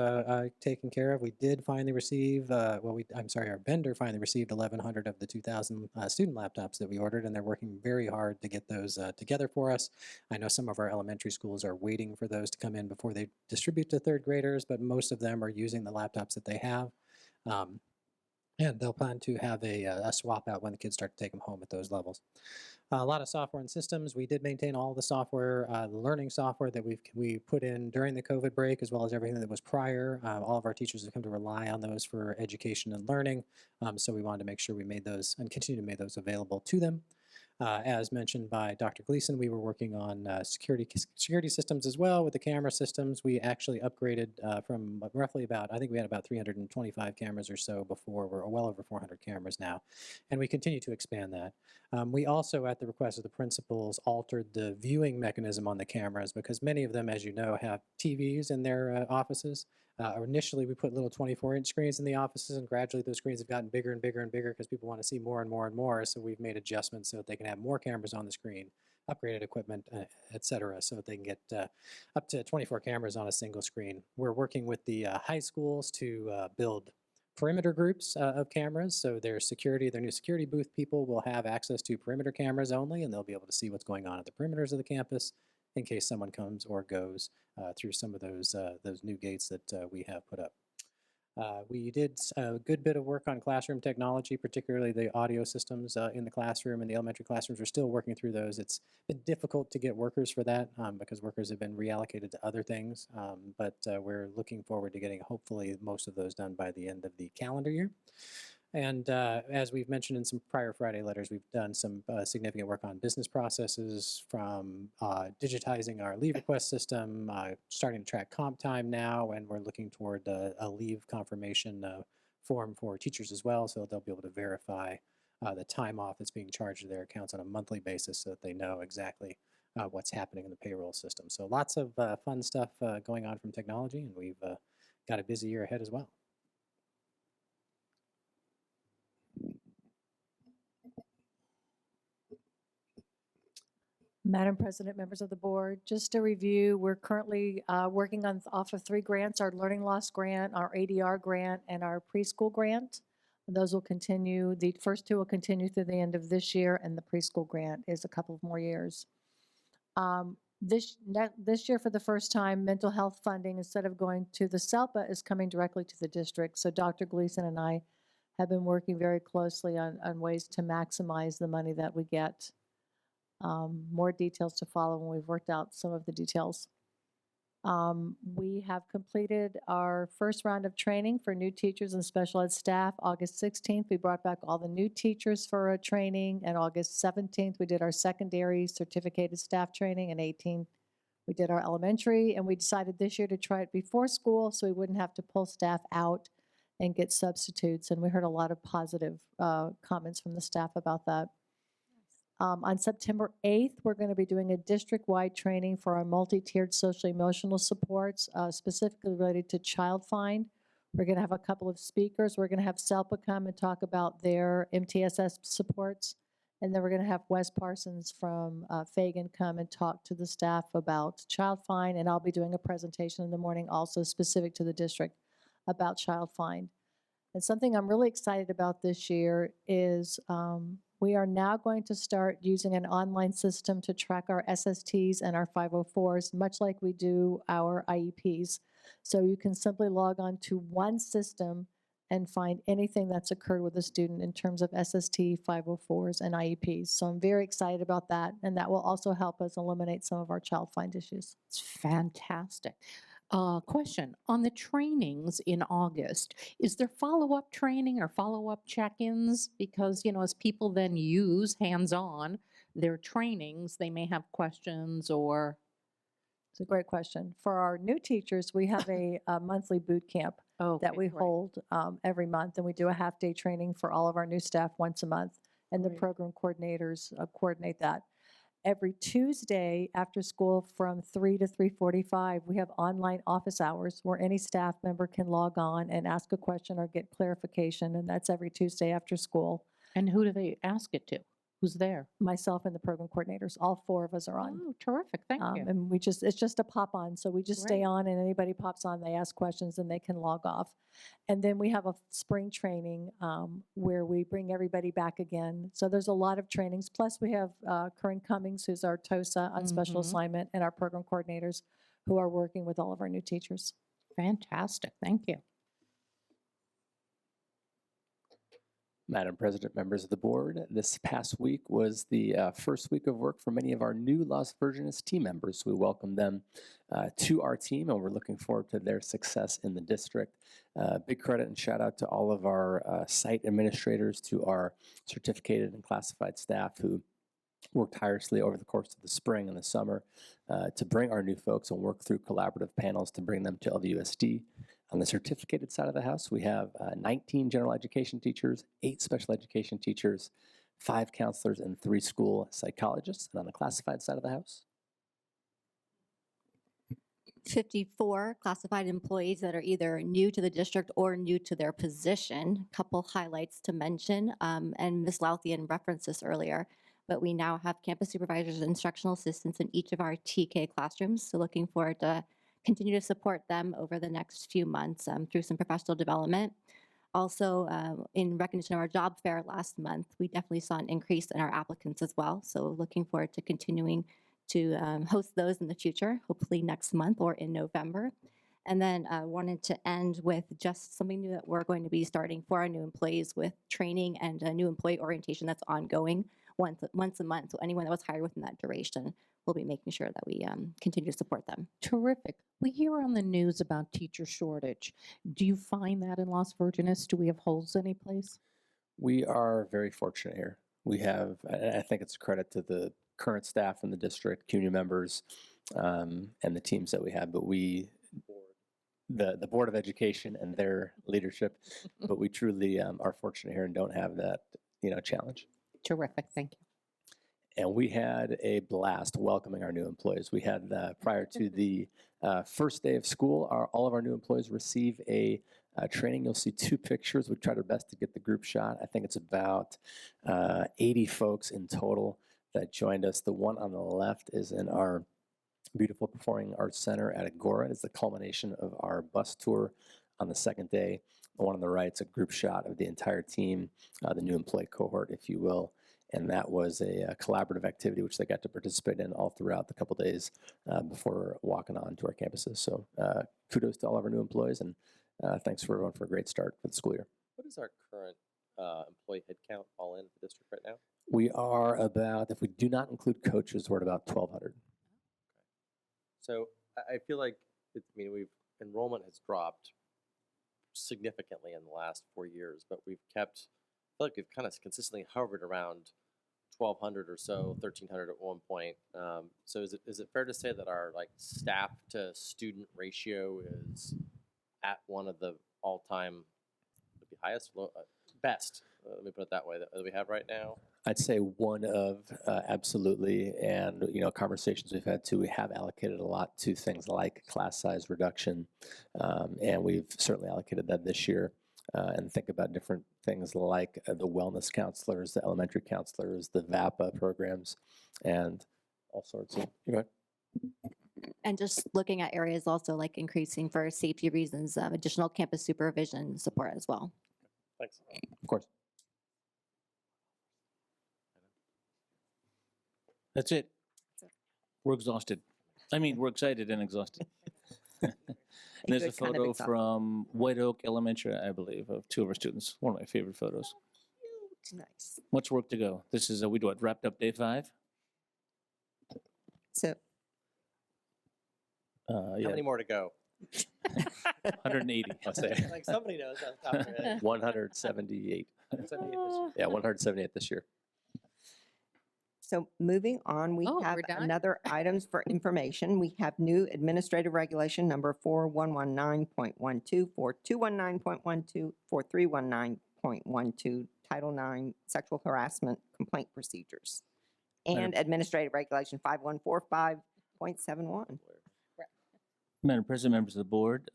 taken care of. We did finally receive, our vendor finally received 1,100 of the 2,000 student laptops that we ordered, and they're working very hard to get those together for us. I know some of our elementary schools are waiting for those to come in before they distribute to third graders, but most of them are using the laptops that they have. And they'll plan to have a swap out when the kids start to take them home at those levels. A lot of software and systems. We did maintain all the software, the learning software that we put in during the COVID break, as well as everything that was prior. All of our teachers have come to rely on those for education and learning. So we wanted to make sure we made those and continue to make those available to them. As mentioned by Dr. Gleason, we were working on security systems as well with the camera systems. We actually upgraded from roughly I think we had about 325 cameras or so before. We're well over 400 cameras now, and we continue to expand that. We also, at the request of the principals, altered the viewing mechanism on the cameras because many of them, as you know, have TVs in their offices. Initially, we put little 24-inch screens in the offices, and gradually those screens have gotten bigger and bigger and bigger because people want to see more and more and more. So we've made adjustments so that they can have more cameras on the screen, upgraded equipment, et cetera, so that they can get up to 24 cameras on a single screen. We're working with the high schools to build perimeter groups of cameras. So their new security booth people will have access to perimeter cameras only, and they'll be able to see what's going on at the perimeters of the campus in case someone comes or goes through some of those new gates that we have put up. We did a good bit of work on classroom technology, particularly the audio systems in the classroom, and the elementary classrooms. We're still working through those. It's been difficult to get workers for that because workers have been reallocated to other things, but we're looking forward to getting hopefully most of those done by the end of the calendar year. And as we've mentioned in some prior Friday letters, we've done some significant work on business processes, from digitizing our leave request system, starting to track comp time now, and we're looking toward a leave confirmation form for teachers as well, so they'll be able to verify the time off that's being charged to their accounts on a monthly basis so that they know exactly what's happening in the payroll system. So lots of fun stuff going on from technology, and we've got a busy year ahead as well. Madam President, members of the board, just to review, we're currently working off of 3 grants, our learning loss grant, our ADR grant, and our preschool grant. And those will continue, the first 2 will continue through the end of this year, and the preschool grant is a couple of more years. This year, for the first time, mental health funding, instead of going to the SELPA, is coming directly to the district. So Dr. Gleason and I have been working very closely on ways to maximize the money that we get. More details to follow when we've worked out some of the details. We have completed our first round of training for new teachers and special ed staff. August 16th, we brought back all the new teachers for a training, and August 17th, we did our secondary certificated staff training, and 18th, we did our elementary, and we decided this year to try it before school so we wouldn't have to pull staff out and get substitutes, and we heard a lot of positive comments from the staff about that. On September 8th, we're going to be doing a district-wide training for our multi-tiered social-emotional supports, specifically related to Child Find. We're going to have a couple of speakers. We're going to have SELPA come and talk about their MTSS supports. And then we're going to have Wes Parsons from Fagan come and talk to the staff about Child Find. And I'll be doing a presentation in the morning also specific to the district about Child Find. And something I'm really excited about this year is we are now going to start using an online system to track our SSTs and our 504s, much like we do our IEPs. So you can simply log on to one system and find anything that's occurred with a student in terms of SST, 504s, and IEPs. So I'm very excited about that, and that will also help us eliminate some of our Child Find issues. It's fantastic. Question, on the trainings in August, is there follow-up training or follow-up check-ins? Because, you know, as people then use hands-on their trainings, they may have questions or... It's a great question. For our new teachers, we have a monthly boot camp that we hold every month, and we do a half-day training for all of our new staff once a month, and the program coordinators coordinate that. Every Tuesday after school from 3 to 3:45, we have online office hours where any staff member can log on and ask a question or get clarification, and that's every Tuesday after school. And who do they ask it to? Who's there? Myself and the program coordinators, all 4 of us are on. Oh, terrific, thank you. And it's just a pop on. So we just stay Great. on and anybody pops on, they ask questions and they can log off. And then we have a spring training where we bring everybody back again. So there's a lot of trainings. Plus we have Corinne Cummings, who's our TOSA on special assignment, and our program coordinators who are working with all of our new teachers. Fantastic, thank you. Madam President, members of the board, this past week was the first week of work for many of our new Las Virgenes team members. We welcome them to our team, and we're looking forward to their success in the district. Big credit and shout out to all of our site administrators, to our certificated and classified staff who worked tirelessly over the course of the spring and the summer to bring our new folks and work through collaborative panels to bring them to LVUSD. On the certificated side of the house, we have 19 general education teachers, 8 special education teachers, 5 counselors, and 3 school psychologists. And on the classified side of the house, 54 classified employees that are either new to the district or new to their position. Couple highlights to mention, and Ms. Louthian referenced this earlier, but we now have campus supervisors and instructional assistants in each of our TK classrooms. So looking forward to continue to support them over the next few months through some professional development. Also, in recognition of our job fair last month, we definitely saw an increase in our applicants as well. So looking forward to continuing to host those in the future, hopefully next month or in November. And then I wanted to end with just something new that we're going to be starting for our new employees with training and a new employee orientation that's ongoing once a month. So anyone that was hired within that duration, we'll be making sure that we continue to support them. Terrific. We hear on the news about teacher shortage. Do you find that in Las Virgenes? Do we have holes anyplace? we are very fortunate here. We have, and I think it's a credit to the current staff in the district, community members, and the teams that we have, but the Board of Education and their leadership, but we truly are fortunate here and don't have that, challenge. Terrific, thank you. And we had a blast welcoming our new employees. We had, prior to the first day of school, all of our new employees receive a training. You'll see two pictures. We tried our best to get the group shot. I think it's about 80 folks in total that joined us. The one on the left is in our beautiful Performing Arts Center at Agora. It's the culmination of our bus tour on the second day. The one on the right is a group shot of the entire team, the new employee cohort, if you will. And that was a collaborative activity which they got to participate in all throughout the couple days before walking on to our campuses. So kudos to all of our new employees, and thanks for everyone for a great start for the school year. What is our current employee headcount all in the district right now? We are about, if we do not include coaches, we're at about 1,200. So I feel like, enrollment has dropped significantly in the last 4 years, but we've kept, I feel like we've kind of consistently hovered around 1,200 or so, 1,300 at one point. So is it fair to say that our staff to student ratio is at one of the all-time highest, best, let me put it that way, that we have right now? I'd say one of, absolutely, and conversations we've had too, we have allocated a lot to things like class size reduction, and we've certainly allocated that this year, and think about different things like the wellness counselors, the elementary counselors, the VAPA programs, and all sorts of, And just looking at areas also like increasing for safety reasons, additional campus supervision support as well. Thanks. Of course. That's it. We're exhausted. I mean, we're excited and exhausted. And there's a good kind of photo exhausted. from White Oak Elementary, I believe, of two of our students. One of my favorite photos. Nice. Much work to go. This is, we do it, wrapped up day 5? So How Yeah, many more to go? 180, I'll say. Somebody knows off the top of their head. 178. 178 this year. Yeah, 178 this year. So moving on, we Oh, have we're done? another items for information. We have new administrative regulation number 4119.12, 4219.12, 4319.12, Title IX Sexual Harassment Complaint Procedures, and administrative regulation 5145.71. Madam President, members of the board,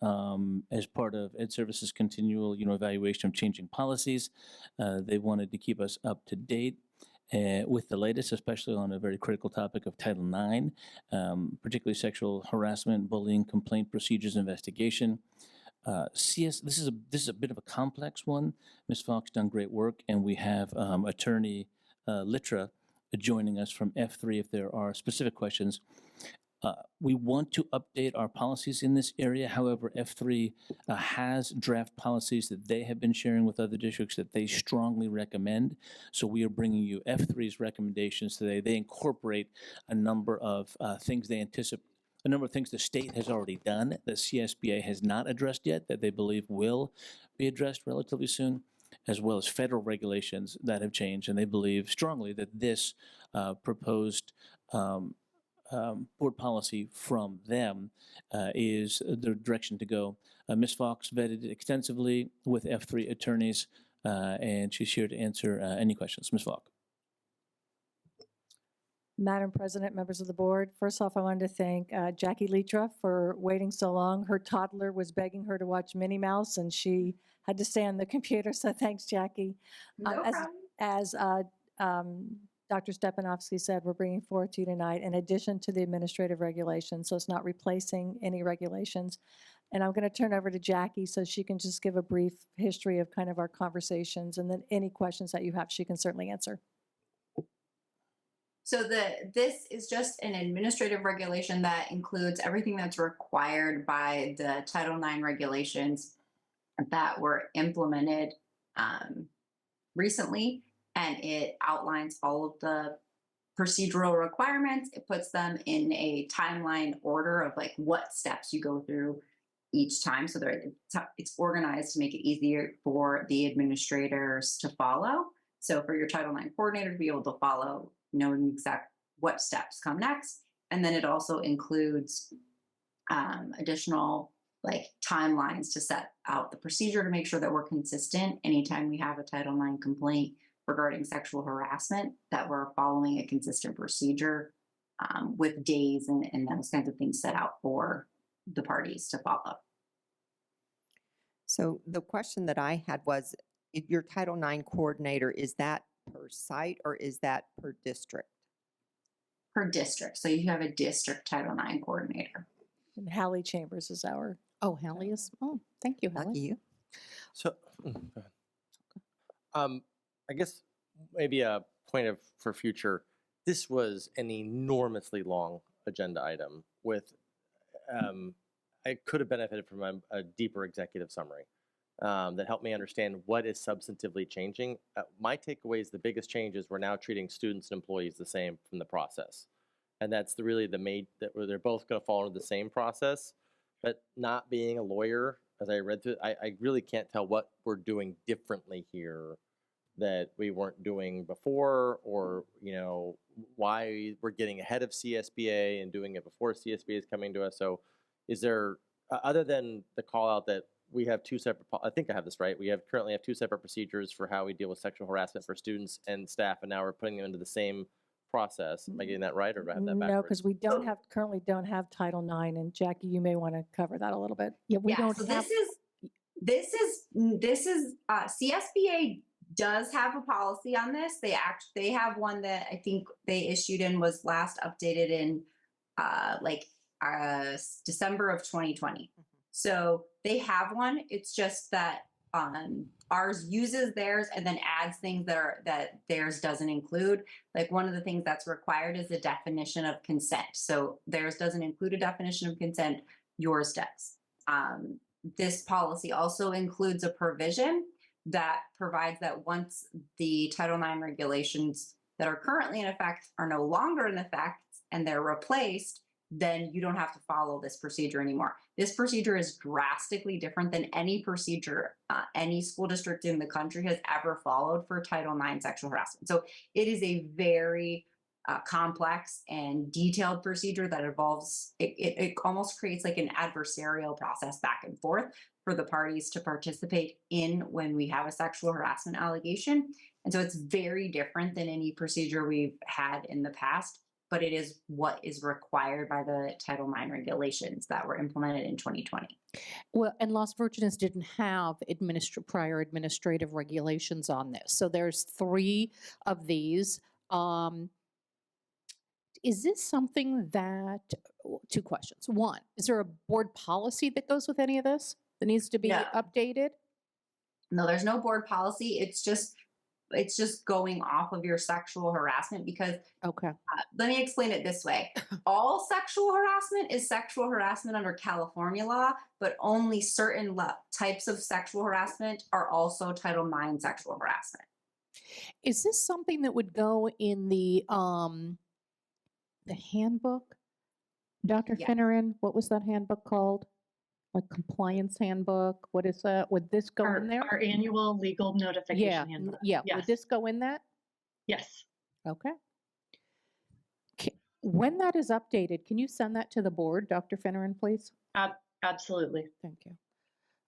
as part of Ed Services' continual, evaluation of changing policies, they wanted to keep us up to date. with the latest, especially on a very critical topic of Title IX, particularly sexual harassment, bullying, complaint procedures, investigation. This is a bit of a complex one. Ms. Falk's done great work, and we have attorney Litra joining us from F3 if there are specific questions. We want to update our policies in this area. However, F3 has draft policies that they have been sharing with other districts that they strongly recommend. So we are bringing you F3's recommendations today. They incorporate a number of things they anticipate, a number of things the state has already done that CSBA has not addressed yet that they believe will be addressed relatively soon, as well as federal regulations that have changed. And they believe strongly that this proposed board policy from them is the direction to go. Ms. Fox vetted it extensively with F3 attorneys, and she's here to answer any questions. Ms. Fox. Madam President, members of the board, first off, I wanted to thank Jackie Litra for waiting so long. Her toddler was begging her to watch Minnie Mouse, and she had to stay on the computer, so thanks, Jackie. No problem. As Dr. Stepanovsky said, we're bringing forward to you tonight in addition to the administrative regulations, so it's not replacing any regulations. And I'm going to turn over to Jackie so she can just give a brief history of kind of our conversations, and then any questions that you have, she can certainly answer. So this is just an administrative regulation that includes everything that's required by the Title IX regulations that were implemented recently, and it outlines all of the procedural requirements. It puts them in a timeline order of like what steps you go through each time. So it's organized to make it easier for the administrators to follow. So for your Title IX coordinator to be able to follow, knowing exact what steps come next. And then it also includes additional like timelines to set out the procedure to make sure that we're consistent anytime we have a Title IX complaint regarding sexual harassment, that we're following a consistent procedure with days and those kinds of things set out for the parties to follow. So the question that I had was, if your Title IX coordinator, is that per site or is that per district? Per district. So you have a district Title IX coordinator. And Hallie Chambers is our. Oh, Hallie is. Oh, thank you, Hallie. Lucky you. So, I guess maybe a point for future. This was an enormously long agenda item with. I could have benefited from a deeper executive summary that helped me understand what is substantively changing. My takeaway is the biggest change is we're now treating students and employees the same from the process, and that's really that they're both going to fall into the same process. But not being a lawyer, as I read through, I really can't tell what we're doing differently here that we weren't doing before, or why we're getting ahead of CSBA and doing it before CSBA is coming to us. So, is there other than the call out that we have two separate? I think I have this right. We currently have two separate procedures for how we deal with sexual harassment for students and staff, and now we're putting them into the same process. Am I getting that right, or do I have that backwards? No, because we currently don't have Title IX, and Jackie, you may want to cover that a little bit. Yeah, we don't. So this is CSBA does have a policy on this. They have one that I think they issued and was last updated in December of 2020. So they have one. It's just that ours uses theirs and then adds things that theirs doesn't include. Like one of the things that's required is a definition of consent. So theirs doesn't include a definition of consent, yours does. This policy also includes a provision that provides that once the Title IX regulations that are currently in effect are no longer in effect and they're replaced, then you don't have to follow this procedure anymore. This procedure is drastically different than any procedure any school district in the country has ever followed for Title IX sexual harassment. So it is a very complex and detailed procedure that involves, it almost creates like an adversarial process back and forth for the parties to participate in when we have a sexual harassment allegation. And so it's very different than any procedure we've had in the past, but it is what is required by the Title IX regulations that were implemented in 2020. Well, and Las Virgenes didn't have prior administrative regulations on this. So there's 3 of these. Is this something that, two questions. One, is there a board policy that goes with any of this that needs to be No. updated? No, there's no board policy. It's just going off of your sexual harassment because Okay. let me explain it this way. All sexual harassment is sexual harassment under California law, but only certain types of sexual harassment are also Title IX sexual harassment. Is this something that would go in the handbook? Dr. Yeah. Finneran, what was that handbook called? Like compliance handbook? What is that? Would this go in there? Our annual legal notification Yeah, handbook. yeah. Yes. Would this go in that? Yes. Okay. When that is updated, can you send that to the board, Dr. Finneran, please? Absolutely. Thank you.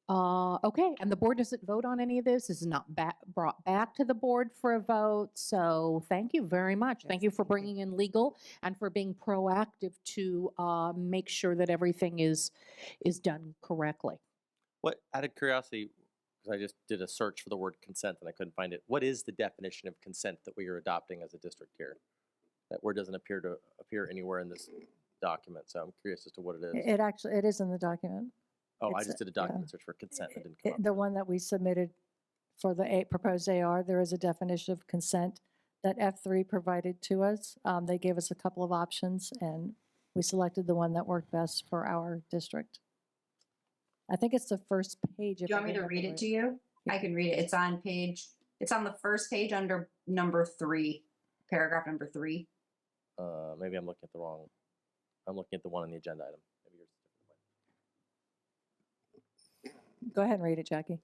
Okay, and the board doesn't vote on any of this. This is not brought back to the board for a vote. So thank you very much. Thank you for bringing in legal and for being proactive to make sure that everything is done correctly. What, out of curiosity, because I just did a search for the word consent and I couldn't find it. What is the definition of consent that we are adopting as a district here? That word doesn't appear anywhere in this document, so I'm curious as to what it is. It is in the document. Oh, I It's just did a document search for consent and it didn't come up. The one that we submitted for the proposed AR, there is a definition of consent that F3 provided to us. They gave us a couple of options and we selected the one that worked best for our district. I think it's the first page. Do you want me to read it to you? I can read it. It's on the first page under number 3, paragraph number 3. Maybe I'm looking at the wrong, I'm looking at the one on the agenda item. Maybe yours is a different one. Go ahead and read it, Jackie.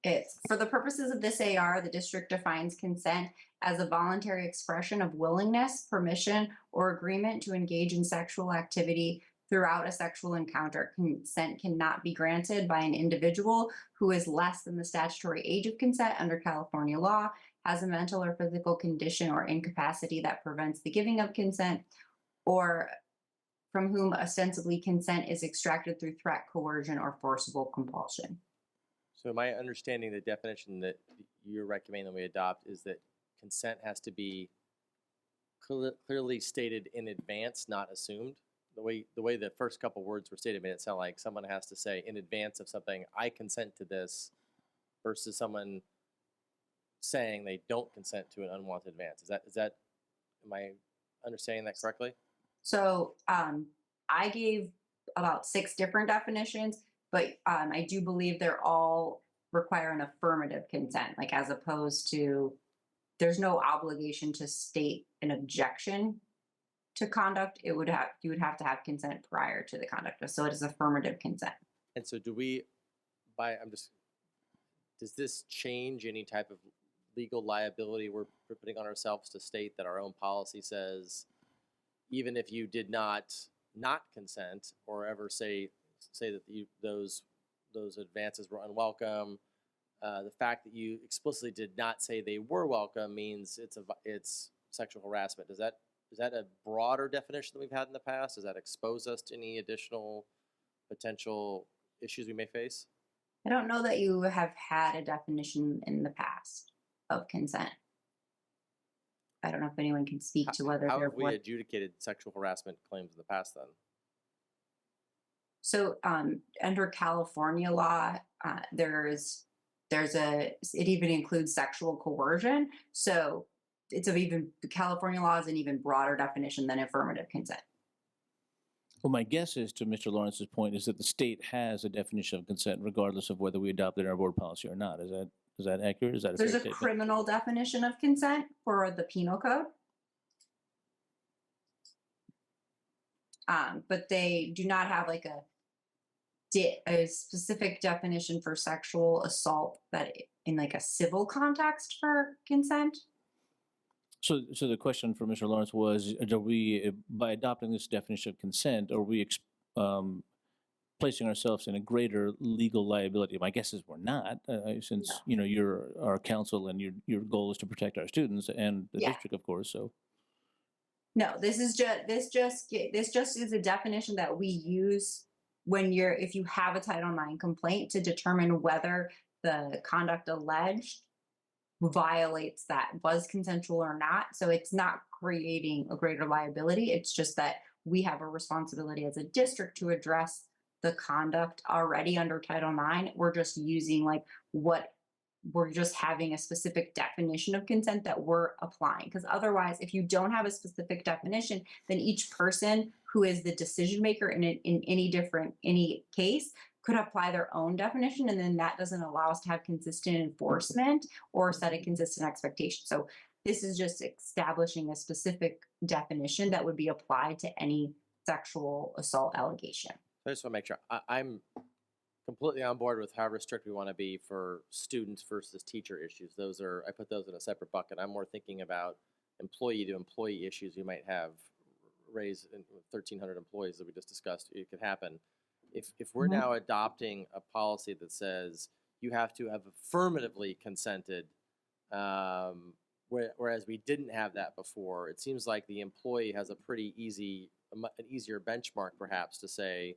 It's for the purposes of this AR, the district defines consent as a voluntary expression of willingness, permission, or agreement to engage in sexual activity throughout a sexual encounter. Consent cannot be granted by an individual who is less than the statutory age of consent under California law, has a mental or physical condition or incapacity that prevents the giving of consent, or from whom ostensibly consent is extracted through threat, coercion, or forcible compulsion. So my understanding, the definition that you're recommending that we adopt is that consent has to be clearly stated in advance, not assumed. The way the first couple words were stated made it sound like someone has to say in advance of something, I consent to this, versus someone saying they don't consent to an unwanted advance. Is that am I understanding that correctly? So I gave about 6 different definitions, but I do believe they're all require an affirmative consent, like as opposed to there's no obligation to state an objection to conduct. You would have to have consent prior to the conduct. So it is affirmative consent. And so does this change any type of legal liability we're putting on ourselves to state that our own policy says, even if you did not consent or ever say that those advances were unwelcome, the fact that you explicitly did not say they were welcome means it's sexual harassment. Is that a broader definition than we've had in the past? Does that expose us to any additional potential issues we may face? I don't know that you have had a definition in the past of consent. I don't know if anyone can speak to whether how have we adjudicated sexual harassment claims in the past then? So under California law, it even includes sexual coercion. So California law is an even broader definition than affirmative consent. Well, my guess is, to Mr. Lawrence's point, is that the state has a definition of consent regardless of whether we adopt it in our board policy or not. Is that accurate? Is that There's fair a statement? criminal definition of consent for the penal code. But they do not have like a specific definition for sexual assault that in like a civil context for consent. So the question for Mr. Lawrence was, are we, by adopting this definition of consent, are we placing ourselves in a greater legal liability? My guess is we're not, since you're our counsel and your goal is to protect our students and the district, of course. So no, this just is a definition that we use if you have a Title IX complaint to determine whether the conduct alleged violates that, was consensual or not. So it's not creating a greater liability. It's just that we have a responsibility as a district to address the conduct already under Title IX. We're just using we're just having a specific definition of consent that we're applying. Because otherwise, if you don't have a specific definition, then each person who is the decision maker in any case could apply their own definition, and then that doesn't allow us to have consistent enforcement or set a consistent expectation. So this is just establishing a specific definition that would be applied to any sexual assault allegation. I just want to make sure I'm completely on board with how strict we want to be for students versus teacher issues. I put those in a separate bucket. I'm more thinking about employee to employee issues you might have raised in 1,300 employees that we just discussed. It could happen. If we're now adopting a policy that says you have to have affirmatively consented, whereas we didn't have that before, it seems like the employee has an easier benchmark perhaps to say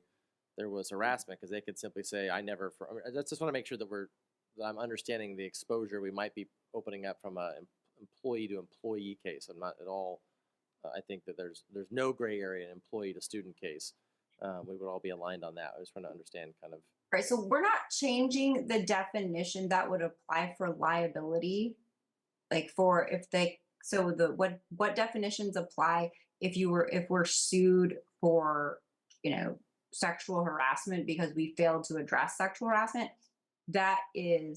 there was harassment, because they could simply say, I just want to make sure that I'm understanding the exposure we might be opening up from an employee to employee case. I'm not at all, I think that there's no gray area in employee to student case. We would all be aligned on that. I just want to understand kind of. Right, so we're not changing the definition that would apply for liability. What definitions apply if we're sued for, sexual harassment because we failed to address sexual harassment? That we're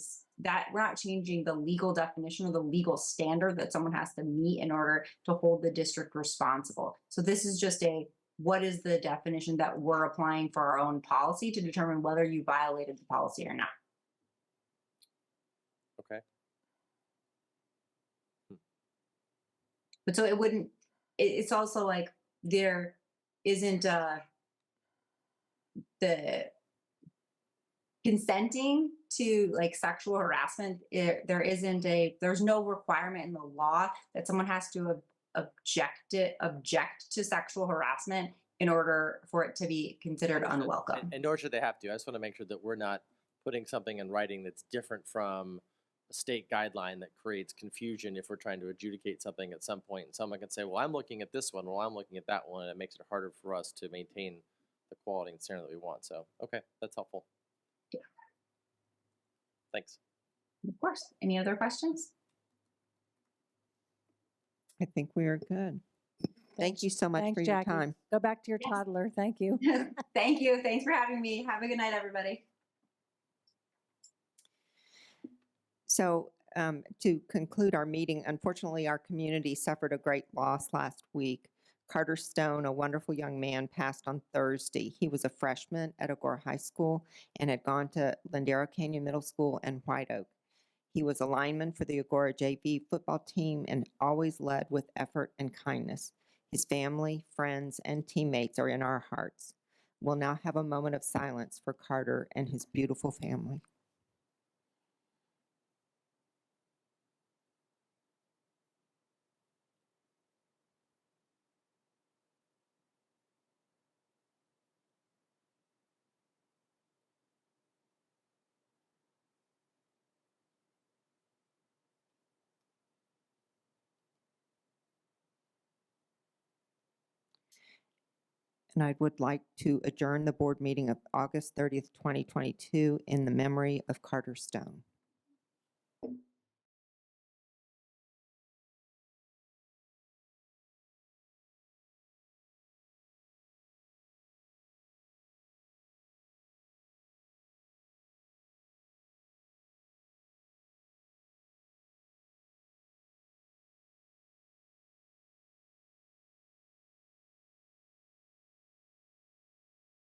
not changing the legal definition or the legal standard that someone has to meet in order to hold the district responsible. So this is just what is the definition that we're applying for our own policy to determine whether you violated the policy or not. Okay. But so it's also like there isn't the consenting to sexual harassment. There's no requirement in the law that someone has to object to sexual harassment in order for it to be considered unwelcome. And nor should they have to. I just want to make sure that we're not putting something in writing that's different from a state guideline that creates confusion if we're trying to adjudicate something at some point. And someone can say, well, I'm looking at this one, well, I'm looking at that one, and it makes it harder for us to maintain the quality and standard that we want. So, okay, that's helpful. Yeah. Thanks. Of course. Any other questions? I think we are good. Thank you so much Thanks, for your Jackie. time. Go back to your toddler. Thank you. Thank you. Thanks for having me. Have a good night, everybody. So to conclude our meeting, unfortunately, our community suffered a great loss last week. Carter Stone, a wonderful young man, passed on Thursday. He was a freshman at Agora High School and had gone to Lindero Canyon Middle School and White Oak. He was a lineman for the Agora JV football team and always led with effort and kindness. His family, friends, and teammates are in our hearts. We'll now have a moment of silence for Carter and his beautiful family. And I would like to adjourn the board meeting of August 30th, 2022 in the memory of Carter Stone.